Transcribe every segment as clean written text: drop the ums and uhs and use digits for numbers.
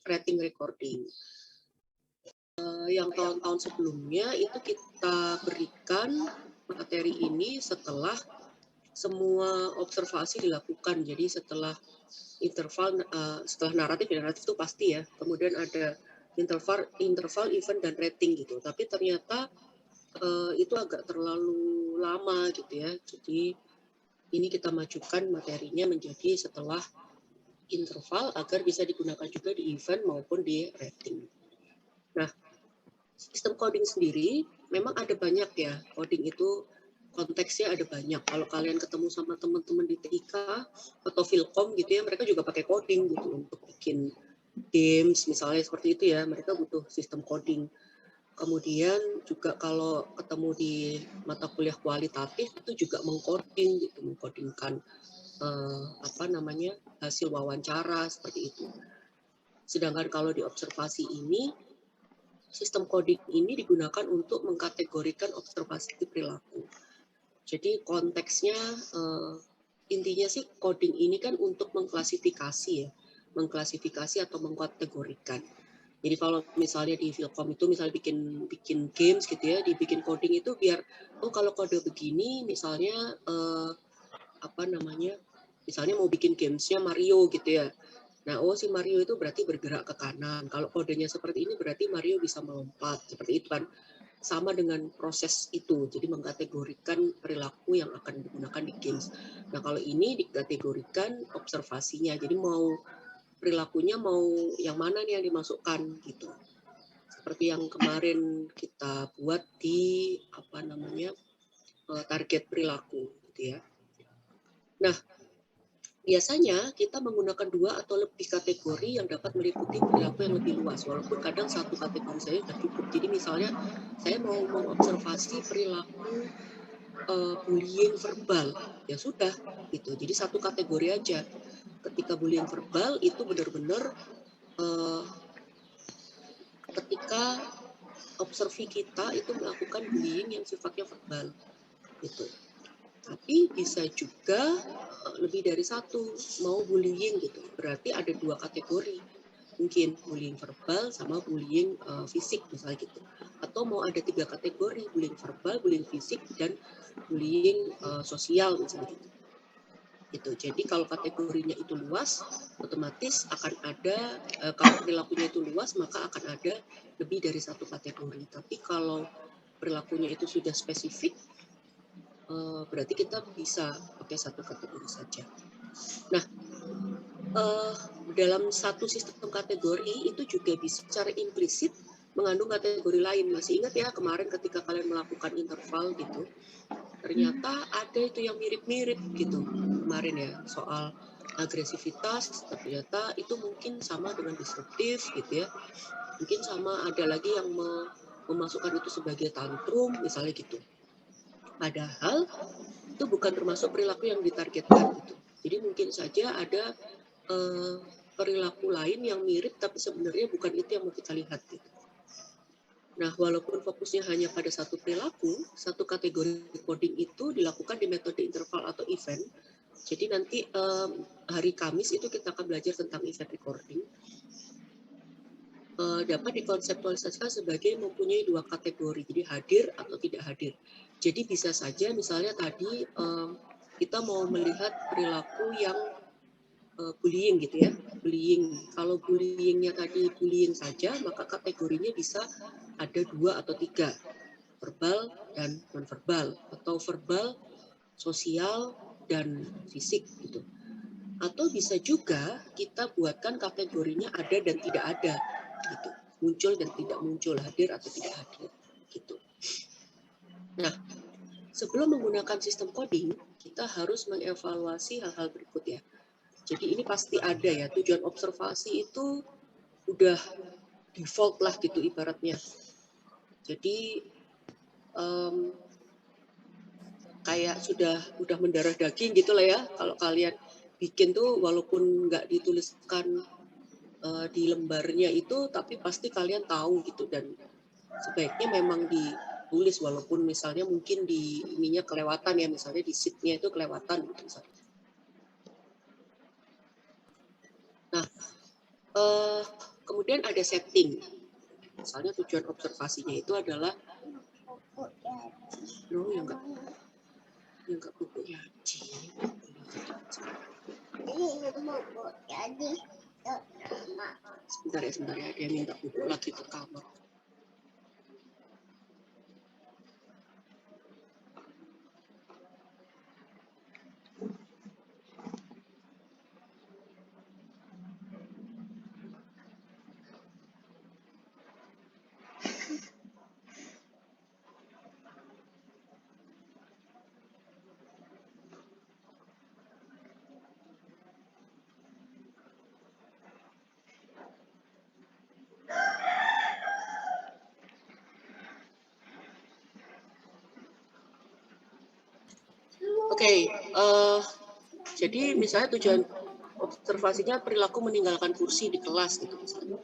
rating recording. Yang tahun-tahun sebelumnya itu kita berikan materi ini setelah semua observasi dilakukan. Jadi setelah interval, setelah naratif itu pasti ya. Kemudian ada interval, event dan rating gitu. Tapi ternyata itu agak terlalu lama gitu ya. Jadi ini kita majukan materinya menjadi setelah interval agar bisa digunakan juga di event maupun di rating. Nah, sistem coding sendiri memang ada banyak ya. Coding itu konteksnya ada banyak. Kalau kalian ketemu sama teman-teman di TIK atau Filkom gitu ya, mereka juga pakai coding gitu untuk bikin games misalnya seperti itu ya. Mereka butuh sistem coding. Kemudian juga kalau ketemu di mata kuliah kualitatif itu juga mengcoding gitu, mengcodingkan hasil wawancara seperti itu. Sedangkan kalau di observasi ini, sistem coding ini digunakan untuk mengkategorikan observasi perilaku. Jadi konteksnya intinya sih coding ini kan untuk mengklasifikasi ya, mengklasifikasi atau mengkategorikan. Jadi kalau misalnya di Filkom itu misalnya bikin games gitu ya, dibikin coding itu biar kalau kode begini misalnya misalnya mau bikin gamesnya Mario gitu ya. Nah, si Mario itu berarti bergerak ke kanan. Kalau kodenya seperti ini berarti Mario bisa melompat. Seperti itu kan. Sama dengan proses itu. Jadi mengkategorikan perilaku yang akan digunakan di games. Nah, kalau ini dikategorikan observasinya. Jadi perilakunya mau yang mana nih yang dimasukkan gitu. Seperti yang kemarin kita buat di target perilaku gitu ya. Nah, biasanya kita menggunakan 2 atau lebih kategori yang dapat meliputi perilaku yang lebih luas, walaupun kadang satu kategori saja sudah cukup. Jadi misalnya saya mau mengobservasi perilaku bullying verbal, ya sudah gitu. Jadi satu kategori aja. Ketika bullying verbal itu benar-benar ketika observi kita itu melakukan bullying yang sifatnya verbal gitu. Tapi bisa juga lebih dari satu mau bullying gitu. Berarti ada 2 kategori. Mungkin bullying verbal sama bullying fisik misalnya gitu. Atau mau ada 3 kategori, bullying verbal, bullying fisik, dan bullying sosial misalnya gitu. Jadi kalau kategorinya itu luas, otomatis akan ada, kalau perilakunya itu luas, maka akan ada lebih dari satu kategori. Tapi kalau perilakunya itu sudah spesifik, berarti kita bisa pakai satu kategori saja. Nah, dalam satu sistem kategori itu juga bisa secara implisit mengandung kategori lain. Masih ingat ya kemarin ketika kalian melakukan interval gitu, ternyata ada itu yang mirip-mirip gitu kemarin ya, soal agresivitas, ternyata itu mungkin sama dengan disruptif gitu ya. Mungkin sama ada lagi yang memasukkan itu sebagai tantrum misalnya gitu. Padahal itu bukan termasuk perilaku yang ditargetkan gitu. Jadi mungkin saja ada perilaku lain yang mirip tapi sebenarnya bukan itu yang mau kita lihat gitu. Nah, walaupun fokusnya hanya pada satu perilaku, satu kategori coding itu dilakukan di metode interval atau event. Jadi nanti hari Kamis itu kita akan belajar tentang event recording. Dapat dikonseptualisasikan sebagai mempunyai 2 kategori, jadi hadir atau tidak hadir. Jadi bisa saja misalnya tadi kita mau melihat perilaku yang bullying gitu ya, bullying. Kalau bullyingnya tadi bullying saja, maka kategorinya bisa ada 2 atau 3, verbal dan non-verbal, atau verbal, sosial, dan fisik gitu. Atau bisa juga kita buatkan kategorinya ada dan tidak ada gitu, muncul dan tidak muncul, hadir atau tidak hadir gitu. Nah, sebelum menggunakan sistem coding, kita harus mengevaluasi hal-hal berikut ya. Jadi ini pasti ada ya, tujuan observasi itu udah default lah gitu ibaratnya. Jadi kayak udah mendarah daging gitu lah ya, kalau kalian bikin tuh walaupun nggak dituliskan di lembarnya itu, tapi pasti kalian tahu gitu, dan sebaiknya memang ditulis walaupun misalnya mungkin di ininya kelewatan ya, misalnya di sheet-nya itu kelewatan gitu misalnya. Nah, kemudian kemudian ada setting. Misalnya tujuan observasinya itu adalah yang enggak pupuk yaji. Sebentar ya, dia minta pupuk lagi ke kamar. Oke, jadi misalnya tujuan observasinya perilaku meninggalkan kursi di kelas gitu misalnya.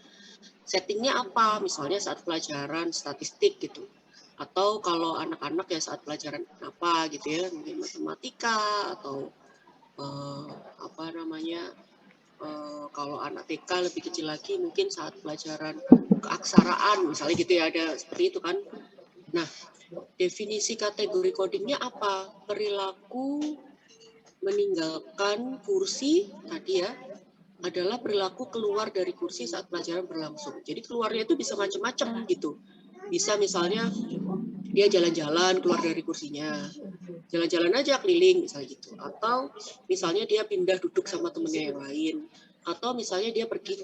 Settingnya apa? Misalnya saat pelajaran statistik gitu. Atau kalau anak-anak ya saat pelajaran apa gitu ya, mungkin matematika atau kalau anak TK lebih kecil lagi mungkin saat pelajaran keaksaraan misalnya gitu ya, ada seperti itu kan. Nah, definisi kategori codingnya apa? Perilaku meninggalkan kursi tadi ya adalah perilaku keluar dari kursi saat pelajaran berlangsung. Jadi keluarnya itu bisa macam-macam gitu. Bisa misalnya dia jalan-jalan keluar dari kursinya, jalan-jalan aja keliling misalnya gitu. Atau misalnya dia pindah duduk sama temennya yang lain. Atau misalnya dia pergi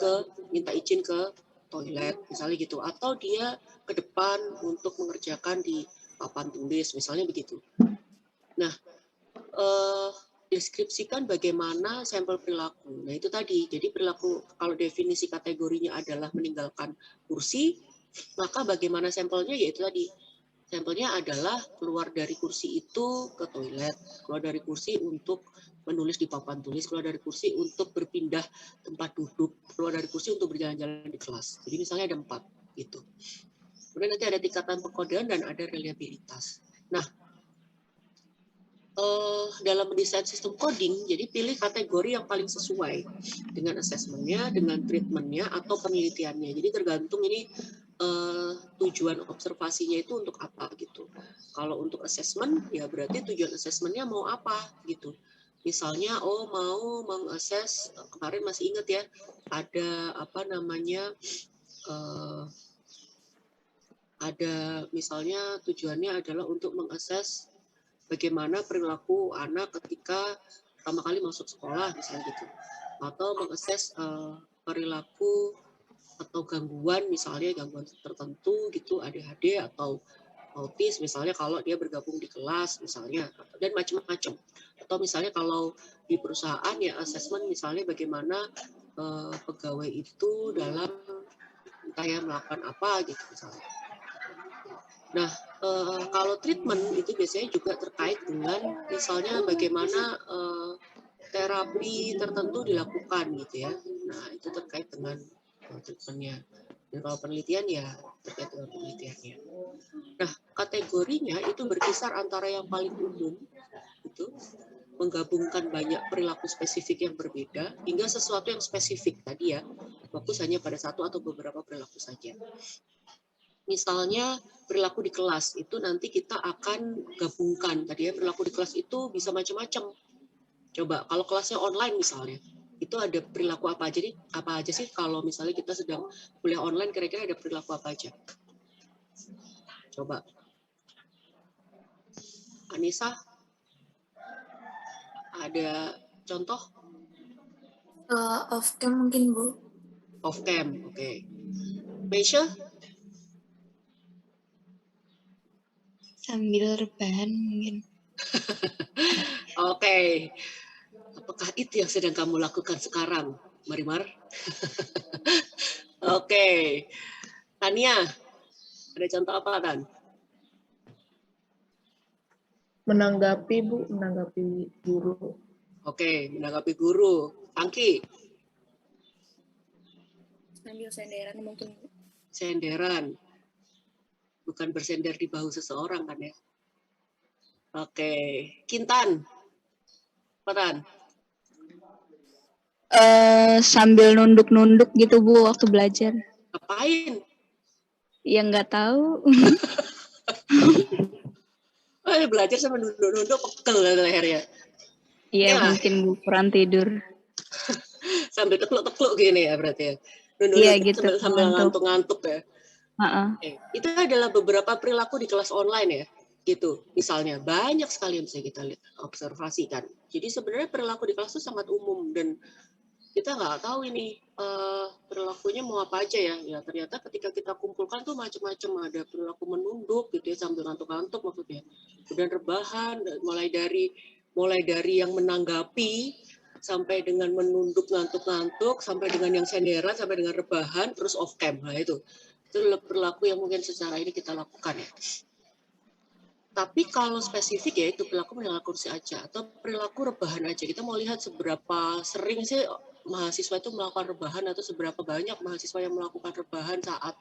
minta izin ke toilet misalnya gitu. Atau dia ke depan untuk mengerjakan di papan tulis misalnya begitu. Nah, deskripsikan bagaimana sampel perilaku. Nah itu tadi, jadi perilaku kalau definisi kategorinya adalah meninggalkan kursi, maka bagaimana sampelnya yaitu tadi. Sampelnya adalah keluar dari kursi itu ke toilet, keluar dari kursi untuk menulis di papan tulis, keluar dari kursi untuk berpindah tempat duduk, keluar dari kursi untuk berjalan-jalan di kelas. Jadi misalnya ada 4 gitu. Kemudian nanti ada tingkatan pengkodean dan ada reliabilitas. Nah, dalam mendesain sistem coding, jadi pilih kategori yang paling sesuai dengan assessment-nya, dengan treatment-nya, atau penelitiannya. Jadi tergantung ini tujuan observasinya itu untuk apa gitu. Kalau untuk assessment, ya berarti tujuan assessment-nya mau apa gitu. Misalnya, mau mengakses, kemarin masih ingat ya, ada ada misalnya tujuannya adalah untuk mengakses bagaimana perilaku anak ketika pertama kali masuk sekolah misalnya gitu, atau mengakses perilaku atau gangguan misalnya gangguan tertentu gitu, ADHD atau autis misalnya kalau dia bergabung di kelas misalnya, dan macam-macam. Atau misalnya kalau di perusahaan ya assessment misalnya bagaimana pegawai itu dalam entah ya melakukan apa gitu misalnya. Nah, kalau treatment itu biasanya juga terkait dengan misalnya bagaimana terapi tertentu dilakukan gitu ya. Nah, itu terkait dengan treatmentnya. Dan kalau penelitian ya terkait dengan penelitiannya. Nah, kategorinya itu berkisar antara yang paling umum itu menggabungkan banyak perilaku spesifik yang berbeda hingga sesuatu yang spesifik tadi ya, fokus hanya pada satu atau beberapa perilaku saja. Misalnya perilaku di kelas itu nanti kita akan gabungkan tadi ya, perilaku di kelas itu bisa macam-macam. Coba kalau kelasnya online misalnya, itu ada perilaku apa aja nih? Apa aja sih kalau misalnya kita sedang kuliah online kira-kira ada perilaku apa aja? Coba. Anissa? Ada contoh? Off cam mungkin, Bu. Off cam, oke. Meisha? Sambil rebahan mungkin. Oke. Apakah itu yang sedang kamu lakukan sekarang, Marimar? Oke. Tania, ada contoh apa, Tan? Menanggapi, Bu, menanggapi guru. Oke, menanggapi guru. Angki? Sambil senderan mungkin. Senderan. Bukan bersender di bahu seseorang kan ya? Oke. Kintan? Apa, Tan? Sambil nunduk-nunduk gitu, Bu, waktu belajar. ngapain? Ya nggak tahu. Belajar sama nunduk-nunduk pegel lehernya. Iya, Ya, mungkin Bu, kurang tidur. sambil tekluk-tekluk gini ya berarti ya. Iya Nunduk-nunduk gitu, sambil ngantuk. ngantuk-ngantuk ya. Heeh. Itu adalah beberapa perilaku di kelas online ya. Gitu. Misalnya banyak sekali yang bisa kita lihat, observasikan. Jadi sebenarnya perilaku di kelas itu sangat umum dan kita nggak tahu ini perilakunya mau apa aja ya. Ya ternyata ketika kita kumpulkan tuh macam-macam, ada perilaku menunduk gitu ya sambil ngantuk-ngantuk maksudnya. Kemudian rebahan, mulai dari yang menanggapi sampai dengan menunduk ngantuk-ngantuk, sampai dengan yang senderan, sampai dengan rebahan, terus off cam. Nah itu perilaku yang mungkin secara ini kita lakukan ya. Tapi kalau spesifik ya itu perilaku meninggalkan kursi aja atau perilaku rebahan aja. Kita mau lihat seberapa sering sih mahasiswa itu melakukan rebahan atau seberapa banyak mahasiswa yang melakukan rebahan saat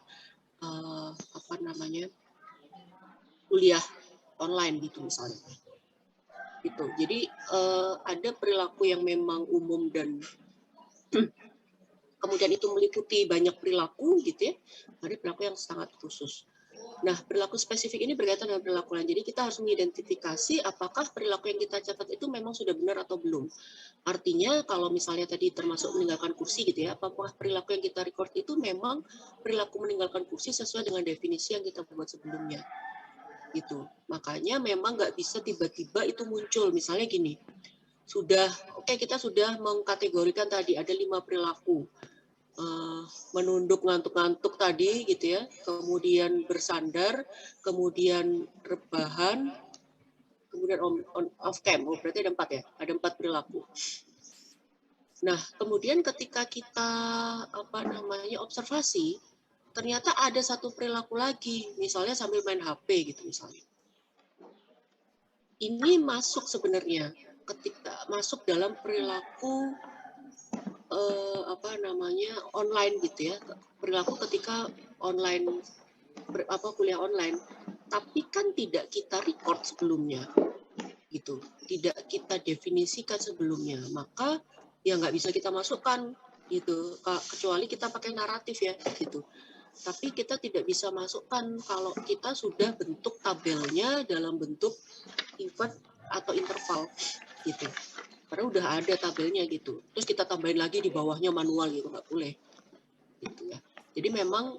kuliah online gitu misalnya. Gitu. Jadi ada perilaku yang memang umum dan kemudian itu meliputi banyak perilaku gitu ya. Ada perilaku yang sangat khusus. Nah, perilaku spesifik ini berkaitan dengan perilaku lain. Jadi kita harus mengidentifikasi apakah perilaku yang kita catat itu memang sudah benar atau belum. Artinya kalau misalnya tadi termasuk meninggalkan kursi gitu ya, apakah perilaku yang kita record itu memang perilaku meninggalkan kursi sesuai dengan definisi yang kita buat sebelumnya. Gitu. Makanya memang nggak bisa tiba-tiba itu muncul. Misalnya gini, kita sudah mengkategorikan tadi ada 5 perilaku. Menunduk ngantuk-ngantuk tadi gitu ya, kemudian bersandar, kemudian rebahan, kemudian off cam. Berarti ada 4 ya, ada 4 perilaku. Nah, kemudian ketika kita observasi, ternyata ada satu perilaku lagi, misalnya sambil main HP gitu misalnya. Ini masuk sebenarnya ketika masuk dalam perilaku online gitu ya, perilaku ketika online kuliah online, tapi kan tidak kita record sebelumnya gitu, tidak kita definisikan sebelumnya, maka ya nggak bisa kita masukkan gitu, kecuali kita pakai naratif ya gitu. Tapi kita tidak bisa masukkan kalau kita sudah bentuk tabelnya dalam bentuk event atau interval gitu. Karena udah ada tabelnya gitu. Terus kita tambahin lagi di bawahnya manual gitu, nggak boleh. Gitu ya. Jadi memang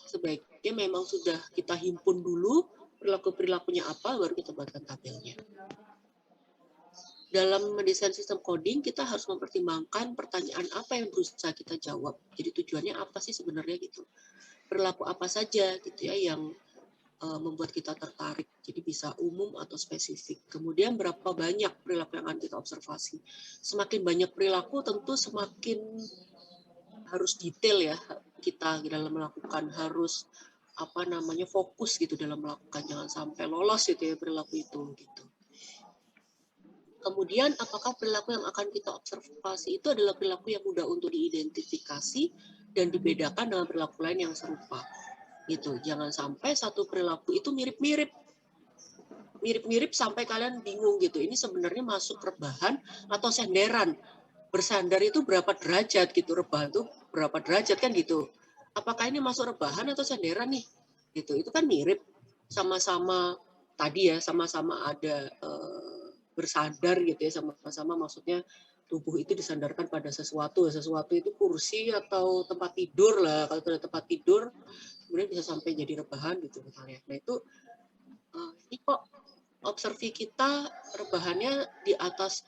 sebaiknya memang sudah kita himpun dulu perilaku-perilakunya apa, baru kita buatkan tabelnya. Dalam mendesain sistem coding, kita harus mempertimbangkan pertanyaan apa yang berusaha kita jawab. Jadi tujuannya apa sih sebenarnya gitu. Perilaku apa saja gitu ya yang membuat kita tertarik. Jadi bisa umum atau spesifik. Kemudian berapa banyak perilaku yang akan kita observasi. Semakin banyak perilaku tentu semakin harus detail ya kita dalam melakukan, harus fokus gitu dalam melakukan, jangan sampai lolos gitu ya perilaku itu gitu. Kemudian apakah perilaku yang akan kita observasi itu adalah perilaku yang mudah untuk diidentifikasi dan dibedakan dengan perilaku lain yang serupa. Gitu. Jangan sampai satu perilaku itu mirip-mirip sampai kalian bingung gitu. Ini sebenarnya masuk rebahan atau senderan. Bersandar itu berapa derajat gitu, rebahan itu berapa derajat kan gitu. Apakah ini masuk rebahan atau senderan nih? Gitu. Itu kan mirip, sama-sama tadi ya, sama-sama ada bersandar gitu ya, sama-sama maksudnya tubuh itu disandarkan pada sesuatu itu kursi atau tempat tidur lah. Kalau ada tempat tidur kemudian bisa sampai jadi rebahan gitu misalnya. Nah itu ini kok observi kita rebahannya di atas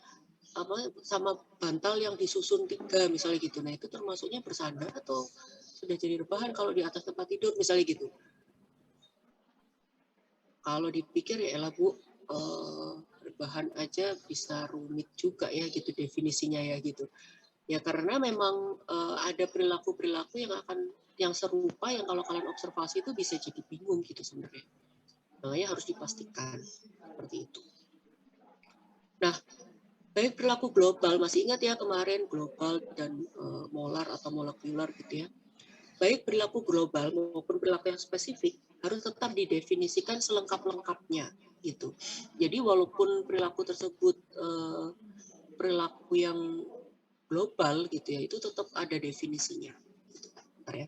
sama bantal yang disusun 3 misalnya gitu. Nah itu termasuknya bersandar atau sudah jadi rebahan kalau di atas tempat tidur misalnya gitu. Kalau dipikir ya elah Bu, rebahan aja bisa rumit juga ya gitu definisinya ya gitu. Ya karena memang ada perilaku-perilaku yang serupa yang kalau kalian observasi itu bisa jadi bingung gitu sebenarnya. Makanya harus dipastikan seperti itu. Nah, baik perilaku global, masih ingat ya kemarin global dan molar atau molekular gitu ya. Baik perilaku global maupun perilaku yang spesifik harus tetap didefinisikan selengkap-lengkapnya gitu. Jadi walaupun perilaku tersebut perilaku yang global gitu ya, itu tetap ada definisinya. Gitu. Bentar ya.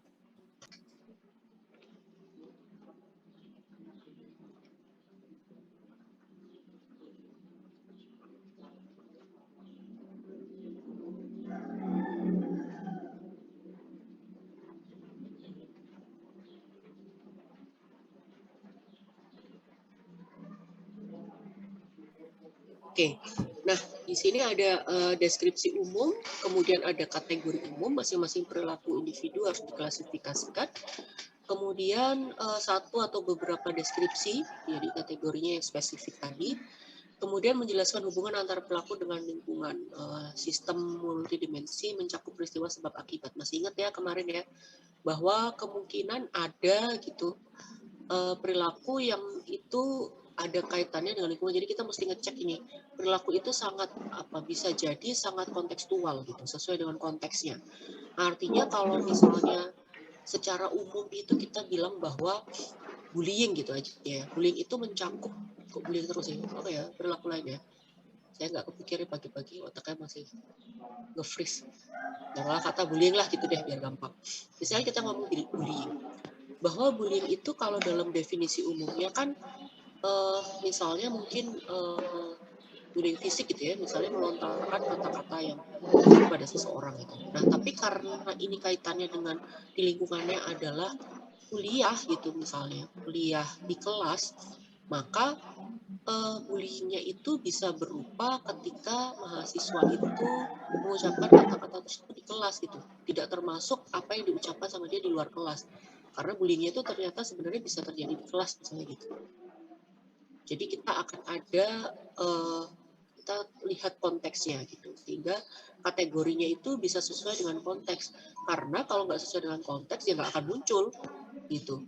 Oke, nah di sini ada deskripsi umum, kemudian ada kategori umum, masing-masing perilaku individu harus diklasifikasikan. Kemudian satu atau beberapa deskripsi, jadi kategorinya yang spesifik tadi. Kemudian menjelaskan hubungan antara pelaku dengan lingkungan. Sistem multidimensi mencakup peristiwa sebab akibat. Masih ingat ya kemarin ya, bahwa kemungkinan ada gitu perilaku yang itu ada kaitannya dengan lingkungan. Jadi kita mesti ngecek ini, perilaku itu sangat bisa jadi sangat kontekstual gitu, sesuai dengan konteksnya. Artinya kalau misalnya secara umum itu kita bilang bahwa bullying gitu aja ya. Bullying itu mencakup, kok bullying terus ya? Apa ya perilaku lain ya? Saya nggak kepikirin pagi-pagi, otaknya masih nge-freeze. Ya malah kata bullying lah gitu deh biar gampang. Misalnya kita ngomong bullying, bahwa bullying itu kalau dalam definisi umumnya kan misalnya mungkin bullying fisik gitu ya, misalnya melontarkan kata-kata yang kepada seseorang gitu. Nah, tapi karena ini kaitannya dengan di lingkungannya adalah kuliah gitu misalnya, kuliah di kelas, maka bullyingnya itu bisa berupa ketika mahasiswa itu mengucapkan kata-kata tersebut di kelas gitu, tidak termasuk apa yang diucapkan sama dia di luar kelas. Karena bullyingnya itu ternyata sebenarnya bisa terjadi di kelas misalnya gitu. Jadi kita akan ada kita lihat konteksnya gitu, sehingga kategorinya itu bisa sesuai dengan konteks. Karena kalau nggak sesuai dengan konteks ya nggak akan muncul gitu.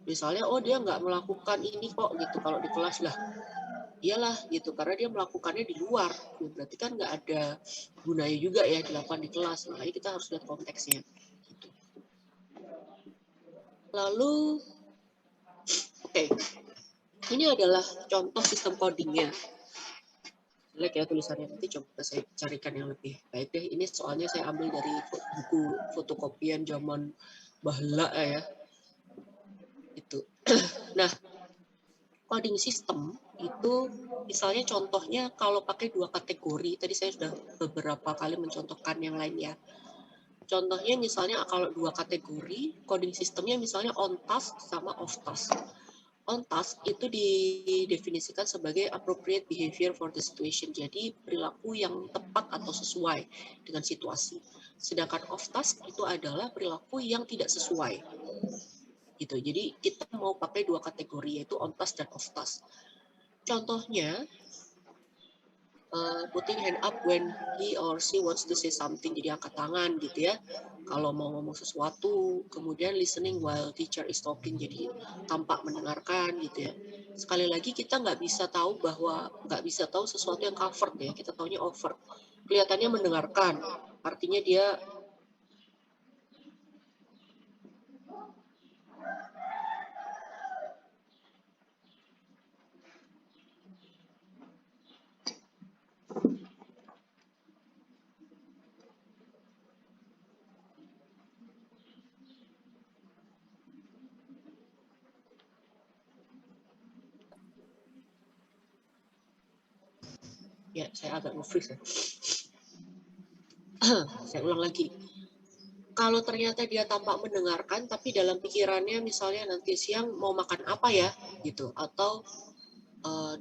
Misalnya oh dia nggak melakukan ini kok gitu kalau di kelas lah, iyalah gitu karena dia melakukannya di luar, berarti kan nggak ada gunanya juga ya dilakukan di kelas. Makanya kita harus lihat konteksnya gitu. Lalu oke. Ini adalah contoh sistem codingnya. Jelek ya tulisannya, nanti coba saya carikan yang lebih baik deh. Ini soalnya saya ambil dari buku fotokopian zaman bahla ya. Itu. Nah, coding system itu misalnya contohnya kalau pakai dua kategori, tadi saya sudah beberapa kali mencontohkan yang lain ya. Contohnya misalnya kalau dua kategori, coding sistemnya misalnya on task sama off task. On task itu didefinisikan sebagai appropriate behavior for the situation. Jadi perilaku yang tepat atau sesuai dengan situasi. Sedangkan off task itu adalah perilaku yang tidak sesuai. Gitu. Jadi kita mau pakai dua kategori yaitu on task dan off task. Contohnya putting hand up when he or she wants to say something, jadi angkat tangan gitu ya kalau mau ngomong sesuatu. Kemudian listening while teacher is talking, jadi tampak mendengarkan gitu ya. Sekali lagi kita nggak bisa tahu sesuatu yang covered ya, kita taunya overt. Kelihatannya mendengarkan, artinya dia ya saya agak nge-freeze ya. Saya ulang lagi. Kalau ternyata dia tampak mendengarkan, tapi dalam pikirannya misalnya nanti siang mau makan apa ya, gitu. Atau,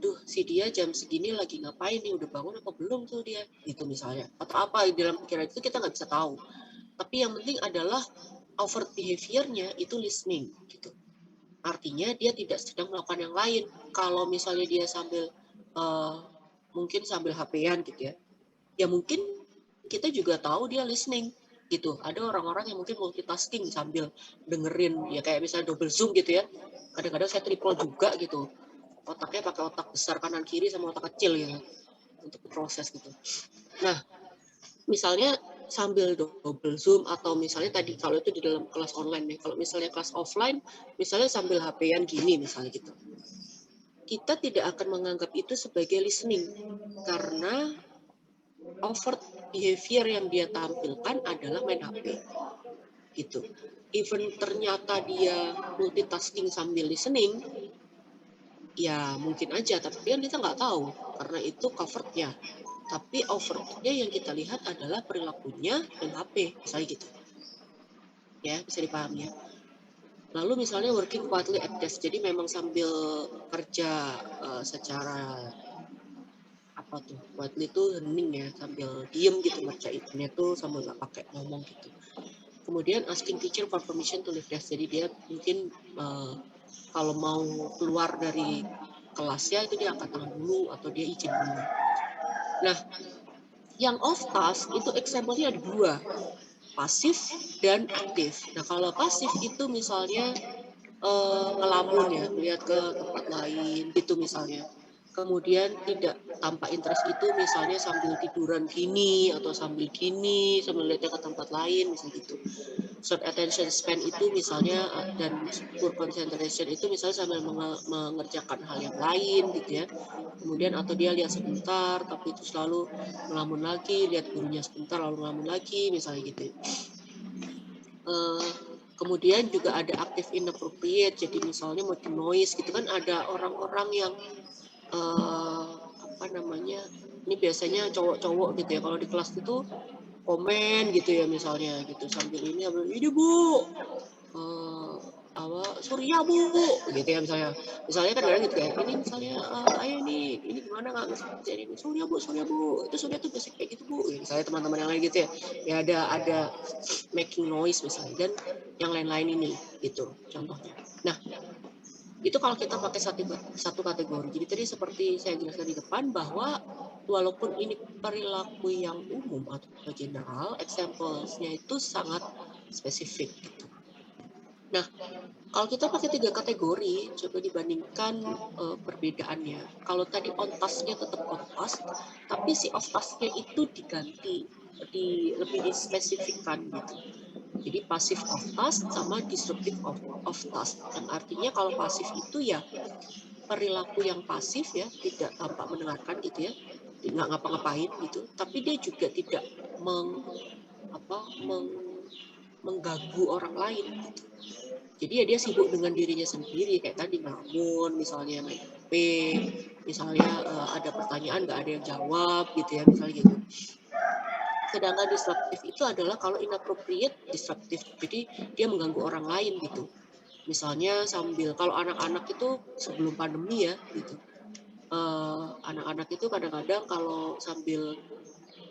duh si dia jam segini lagi ngapain nih, udah bangun apa belum tuh dia, gitu misalnya. Atau apa dalam pikiran itu kita nggak bisa tahu. Tapi yang penting adalah overt behavior-nya itu listening, gitu. Artinya dia tidak sedang melakukan yang lain. Kalau misalnya dia sambil, mungkin sambil HP-an gitu ya, ya mungkin kita juga tahu dia listening gitu. Ada orang-orang yang mungkin multitasking sambil dengerin ya, kayak misalnya double zoom gitu ya. Kadang-kadang saya triple juga gitu. Otaknya pakai otak besar kanan kiri sama otak kecil ya untuk proses gitu. Nah, misalnya sambil double zoom atau misalnya tadi kalau itu di dalam kelas online nih. Kalau misalnya kelas offline, misalnya sambil HP-an gini misalnya gitu. Kita tidak akan menganggap itu sebagai listening karena overt behavior yang dia tampilkan adalah main HP gitu. Even ternyata dia multitasking sambil listening, ya mungkin aja, tapi kan kita nggak tahu karena itu coverednya. Tapi overtnya yang kita lihat adalah perilakunya main HP, misalnya gitu. Ya, bisa dipahami ya. Lalu misalnya working quietly at desk, jadi memang sambil kerja secara apa tuh? Quietly tuh hening ya, sambil diem gitu ngerjainnya tuh sambil nggak pakai ngomong gitu. Kemudian asking teacher for permission to leave class. Jadi dia mungkin kalau mau keluar dari kelasnya itu dia angkat tangan dulu atau dia izin dulu. Nah, yang off task itu example-nya ada dua, pasif dan aktif. Nah, kalau pasif itu misalnya ngelamun ya, lihat ke tempat lain gitu misalnya. Kemudian tidak tanpa interest itu misalnya sambil tiduran gini atau sambil gini, sambil lihatnya ke tempat lain misalnya gitu. Short attention span itu misalnya dan poor concentration itu misalnya sambil mengerjakan hal yang lain gitu ya. Kemudian atau dia lihat sebentar tapi itu selalu ngelamun lagi, lihat gurunya sebentar lalu ngelamun lagi misalnya gitu. Kemudian juga ada active inappropriate, jadi misalnya making noise gitu kan, ada orang-orang yang apa namanya, ini biasanya cowok-cowok gitu ya, kalau di kelas itu komen gitu ya misalnya gitu sambil ini bu Surya bu gitu ya misalnya kan kadang gitu ya, ini misalnya ayah ini gimana nggak ngerjain ini, Surya bu itu Surya tuh biasa kayak gitu bu ya, misalnya teman-teman yang lain gitu ya ada making noise misalnya dan yang lain-lain ini gitu contohnya. Nah itu kalau kita pakai satu kategori. Jadi tadi seperti saya jelaskan di depan bahwa walaupun ini perilaku yang umum atau general, examplesnya itu sangat spesifik gitu. Nah, kalau kita pakai 3 kategori, coba dibandingkan perbedaannya. Kalau tadi on task-nya tetap on task, tapi si off task-nya itu diganti, lebih dispesifikkan gitu. Jadi pasif off task sama disruptive off task. Yang artinya kalau pasif itu ya perilaku yang pasif ya, tidak tampak mendengarkan gitu ya, nggak ngapa-ngapain gitu, tapi dia juga tidak mengganggu orang lain gitu. Jadi ya dia sibuk dengan dirinya sendiri kayak tadi ngelamun misalnya main HP, misalnya ada pertanyaan nggak ada yang jawab gitu ya misalnya gitu. Sedangkan disruptif itu adalah kalau inappropriate disruptif, jadi dia mengganggu orang lain gitu. Misalnya sambil kalau anak-anak itu sebelum pandemi ya gitu, anak-anak itu kadang-kadang kalau sambil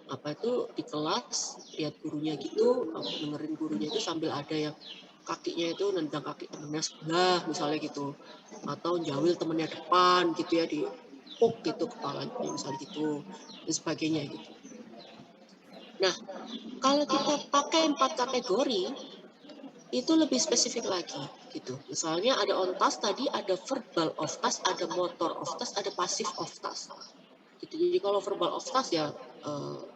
apa itu di kelas lihat gurunya gitu, dengerin gurunya itu sambil ada yang kakinya itu nendang kaki temennya sebelah misalnya gitu, atau jawil temennya depan gitu ya, di puk gitu kepalanya misalnya gitu dan sebagainya gitu. Nah kalau kita pakai 4 kategori itu lebih spesifik lagi gitu. Misalnya ada on task tadi, ada verbal off task, ada motor off task, ada pasif off task gitu. Jadi kalau verbal off task ya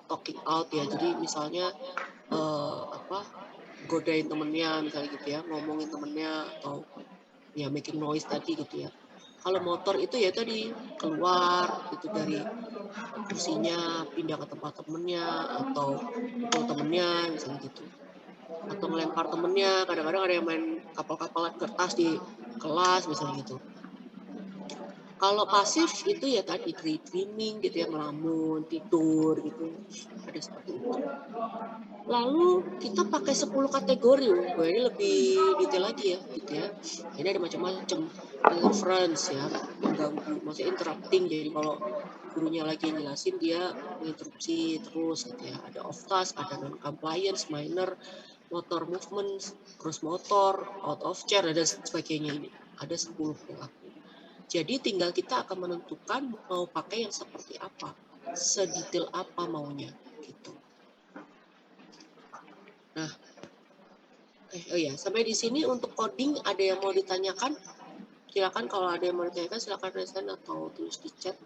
talking out ya, jadi misalnya godain temennya misalnya gitu ya, ngomongin temennya atau ya making noise tadi gitu ya. Kalau motor itu ya tadi keluar gitu dari kursinya, pindah ke tempat temennya atau pukul temennya misalnya gitu. Atau ngelempar temennya, kadang-kadang ada yang main kapal-kapalan kertas di kelas misalnya gitu. Kalau pasif itu ya tadi daydreaming gitu ya, melamun, tidur gitu, ada seperti itu. Lalu kita pakai 10 kategori, ini lebih detail lagi ya gitu ya. Ini ada macam-macam, interference ya, mengganggu, maksudnya interrupting, jadi kalau gurunya lagi jelasin dia menginterupsi terus gitu ya. Ada off task, ada non compliance, minor, motor movement, cross motor, out of chair, dan sebagainya. Ini ada 10 perilaku. Jadi tinggal kita akan menentukan mau pakai yang seperti apa, sedetail apa maunya gitu. Nah, sampai di sini untuk coding ada yang mau ditanyakan? Silakan kalau ada yang mau ditanyakan silakan raise hand atau tulis di chat.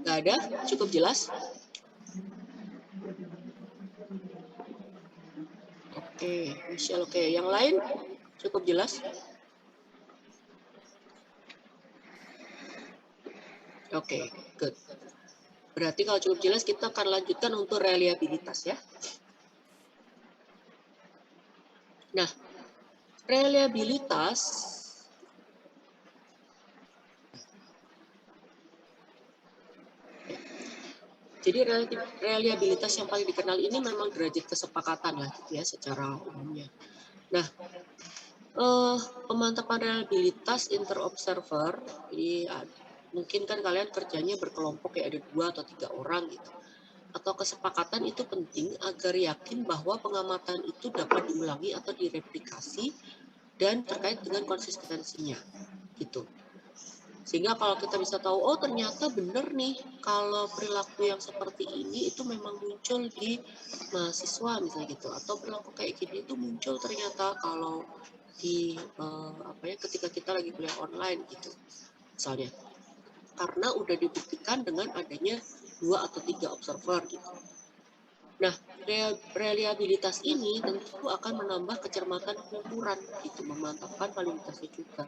Nggak ada? Cukup jelas? Oke, Michelle, oke. Yang lain cukup jelas? Oke, good. Berarti kalau cukup jelas kita akan lanjutkan untuk reliabilitas ya. Nah, reliabilitas Jadi reliabilitas yang paling dikenal ini memang derajat kesepakatan lah gitu ya secara umumnya. Nah, pemantapan reliabilitas interobserver, jadi mungkin kan kalian kerjanya berkelompok ya ada 2 atau 3 orang gitu. Atau kesepakatan itu penting agar yakin bahwa pengamatan itu dapat diulangi atau direplikasi dan terkait dengan konsistensinya gitu. Sehingga kalau kita bisa tahu, oh ternyata benar nih kalau perilaku yang seperti ini itu memang muncul di mahasiswa misalnya gitu, atau perilaku kayak gini itu muncul ternyata kalau di ketika kita lagi kuliah online gitu misalnya, karena udah dibuktikan dengan adanya 2 atau 3 observer gitu. Nah, reliabilitas ini tentu akan menambah kecermatan pengukuran gitu, memantapkan validitasnya juga.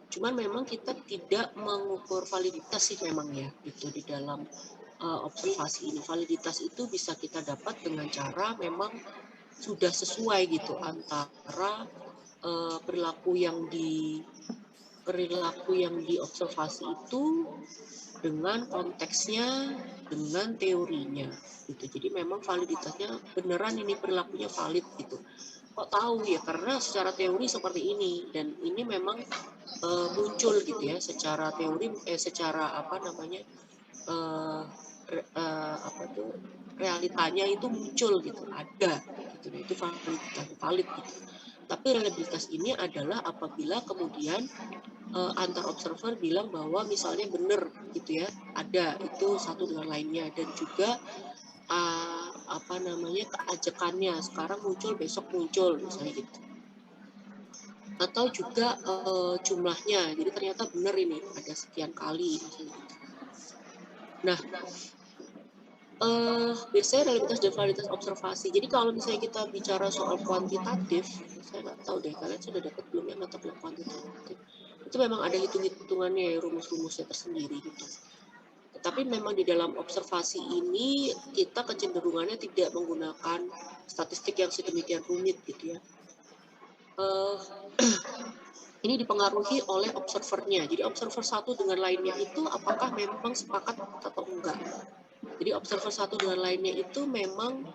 Cuman memang kita tidak mengukur validitas sih memang ya itu di dalam observasi ini. Validitas itu bisa kita dapat dengan cara memang sudah sesuai gitu antara perilaku yang diobservasi itu dengan konteksnya, dengan teorinya gitu. Jadi memang validitasnya beneran ini perilakunya valid gitu. Kok tahu ya, karena secara teori seperti ini dan ini memang muncul gitu ya secara teori, secara realitanya itu muncul gitu, ada gitu. Itu valid gitu. Tapi reliabilitas ini adalah apabila kemudian antar observer bilang bahwa misalnya benar gitu ya, ada itu satu dengan lainnya, dan juga keajekannya sekarang muncul besok muncul misalnya gitu, atau juga jumlahnya, jadi ternyata benar ini ada sekian kali misalnya gitu. Nah, biasanya reliabilitas dan validitas observasi. Jadi kalau misalnya kita bicara soal kuantitatif, saya nggak tahu deh kalian sudah dapat belum ya mata kuliah kuantitatif. Itu memang ada hitung-hitungannya ya, rumus-rumusnya tersendiri gitu. Tetapi memang di dalam observasi ini kita kecenderungannya tidak menggunakan statistik yang sedemikian rumit gitu ya. Ini dipengaruhi oleh observernya. Jadi observer satu dengan lainnya itu apakah memang sepakat atau enggak. Jadi observer satu dengan lainnya itu memang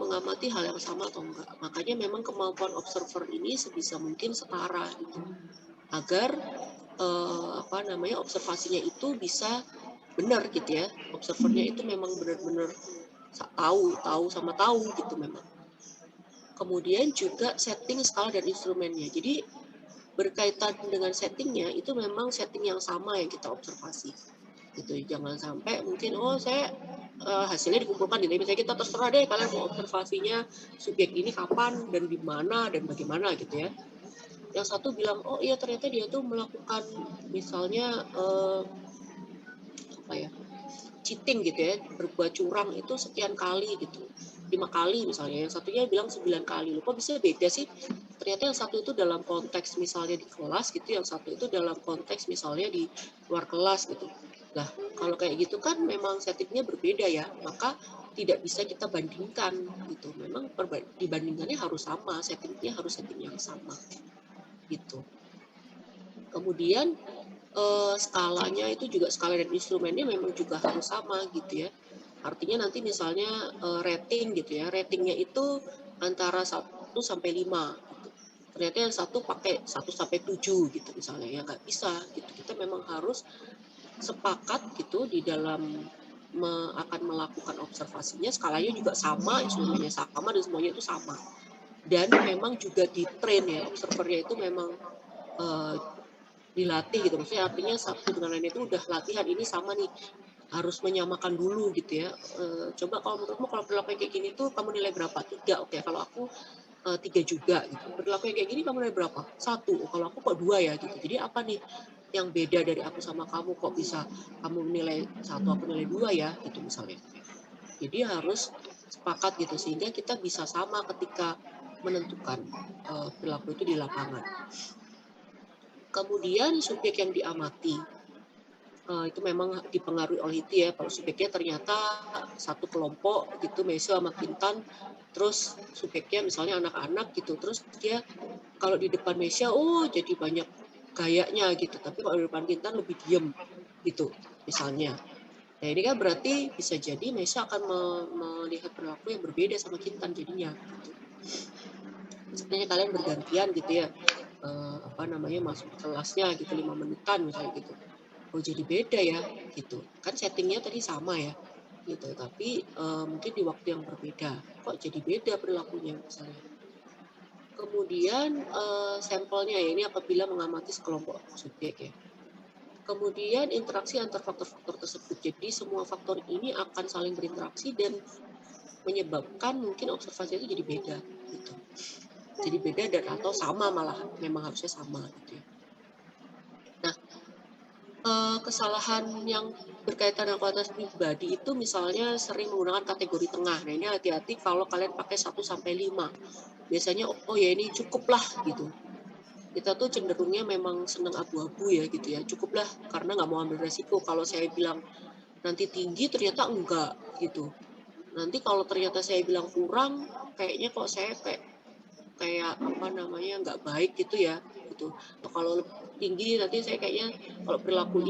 mengamati hal yang sama atau enggak. Makanya memang kemampuan observer ini sebisa mungkin setara gitu. Agar observasinya itu bisa benar gitu ya. Observernya itu memang benar-benar tahu sama tahu gitu memang. Kemudian juga setting, skala, dan instrumennya. Jadi berkaitan dengan settingnya itu memang setting yang sama yang kita observasi. Gitu. Jangan sampai mungkin saya hasilnya dikumpulkan di misalnya kita terserah deh kalian mau observasinya subjek ini kapan dan di mana dan bagaimana gitu ya. Yang satu bilang oh iya ternyata dia tuh melakukan misalnya cheating gitu ya, berbuat curang itu sekian kali gitu, 5 kali misalnya, yang satunya bilang 9 kali. Kok bisa beda sih? Ternyata yang satu itu dalam konteks misalnya di kelas gitu, yang satu itu dalam konteks misalnya di luar kelas gitu. Nah, kalau kayak gitu kan memang settingnya berbeda ya, maka tidak bisa kita bandingkan gitu. Memang dibandingkannya harus sama, settingnya harus setting yang sama gitu. Kemudian skalanya itu juga, skala dan instrumennya memang juga harus sama gitu ya. Artinya nanti misalnya rating gitu ya, ratingnya itu antara 1 sampai 5 gitu. Ternyata yang satu pakai 1 sampai 7 gitu misalnya, ya nggak bisa gitu. Kita memang harus sepakat gitu di dalam akan melakukan observasinya, skalanya juga sama, instrumennya sama, dan semuanya itu sama. Dan memang juga di train ya, observernya itu memang dilatih gitu, maksudnya artinya satu dengan lainnya itu udah latihan, ini sama nih, harus menyamakan dulu gitu ya. Coba kalau menurutmu kalau perilaku kayak gini tuh kamu nilai berapa? 3, oke. Kalau aku 3 juga gitu. Perilaku kayak gini kamu nilai berapa? 1, kalau aku kok 2 ya gitu. Jadi apa nih yang beda dari aku sama kamu, kok bisa kamu nilai 1, aku nilai 2 ya gitu misalnya. Jadi harus sepakat gitu sehingga kita bisa sama ketika menentukan perilaku itu di lapangan. Kemudian subjek yang diamati itu memang dipengaruhi oleh itu ya. Kalau subjeknya ternyata satu kelompok gitu, mahasiswa sama Kintan, terus subjeknya misalnya anak-anak gitu, terus dia kalau di depan Mesya jadi banyak gayanya gitu, tapi kalau di depan Kintan lebih diem gitu misalnya. Nah ini kan berarti bisa jadi Mesya akan melihat perilaku yang berbeda sama Kintan jadinya. Gitu. Misalnya kalian bergantian gitu ya, masuk kelasnya gitu 5 menitan misalnya gitu. Oh jadi beda ya gitu. Kan settingnya tadi sama ya gitu, tapi mungkin di waktu yang berbeda. Kok jadi beda perilakunya misalnya. Kemudian sampelnya ya ini apabila mengamati sekelompok subjek ya. Kemudian interaksi antar faktor-faktor tersebut. Jadi semua faktor ini akan saling berinteraksi dan menyebabkan mungkin observasi itu jadi beda gitu. Jadi beda dan atau sama malah memang harusnya sama gitu ya. Nah, kesalahan yang berkaitan dengan kualitas pribadi itu misalnya sering menggunakan kategori tengah. Nah, ini hati-hati kalau kalian pakai 1 sampai 5. Biasanya oh ya ini cukup lah gitu. Kita tuh cenderungnya memang senang abu-abu ya gitu ya. Cukup lah karena nggak mau ambil resiko. Kalau saya bilang nanti tinggi ternyata enggak gitu. Nanti kalau ternyata saya bilang kurang, kayaknya kok saya kayak nggak baik gitu ya gitu. Atau kalau tinggi nanti saya kayaknya kalau perilaku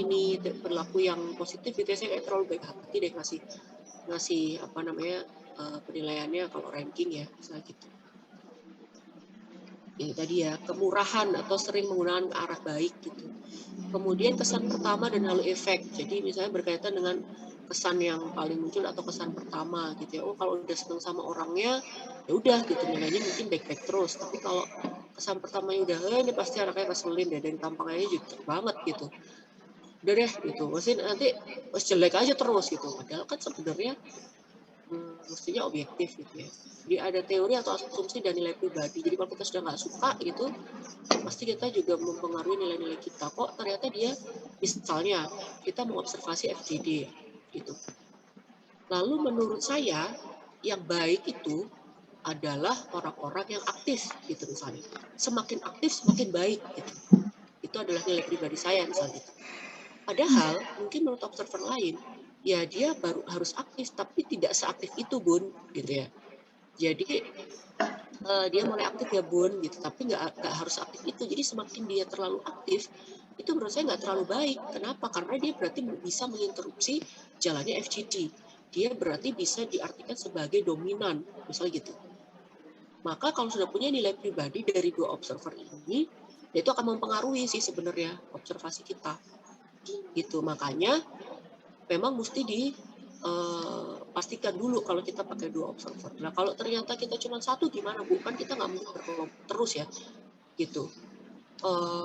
yang positif gitu ya, saya kayak terlalu baik hati deh ngasih penilaiannya kalau ranking ya misalnya gitu. Ini tadi ya kemurahan atau sering menggunakan ke arah baik gitu. Kemudian kesan pertama dan lalu efek. Jadi misalnya berkaitan dengan kesan yang paling muncul atau kesan pertama gitu ya. Oh kalau udah seneng sama orangnya ya udah gitu nilainya mungkin baik-baik terus. Tapi kalau kesan pertamanya udah ini pasti anaknya keselin deh dan tampangnya jutek banget gitu. Udah deh gitu. Maksudnya nanti jelek aja terus gitu. Padahal kan sebenarnya mestinya objektif gitu ya. Jadi ada teori atau asumsi dan nilai pribadi. Jadi kalau kita sudah nggak suka gitu, pasti kita juga mempengaruhi nilai-nilai kita. Kok ternyata dia, misalnya kita mengobservasi FGD gitu. Lalu menurut saya yang baik itu adalah orang-orang yang aktif gitu misalnya. Semakin aktif semakin baik gitu. Itu adalah nilai pribadi saya misalnya. Padahal mungkin menurut observer lain, ya dia baru harus aktif tapi tidak seaktif itu Bun gitu ya. Jadi dia mulai aktif ya Bun gitu, tapi nggak harus aktif itu. Jadi semakin dia terlalu aktif, itu menurut saya nggak terlalu baik. Kenapa? Karena dia berarti bisa menginterupsi jalannya FGD. Dia berarti bisa diartikan sebagai dominan, misalnya gitu. Maka kalau sudah punya nilai pribadi dari 2 observer ini, itu akan mempengaruhi sih sebenarnya observasi kita. Gitu. Makanya memang mesti pastikan dulu kalau kita pakai 2 observer. Nah kalau ternyata kita cuma 1 gimana Bu? Kan kita nggak mungkin berkelompok terus ya gitu.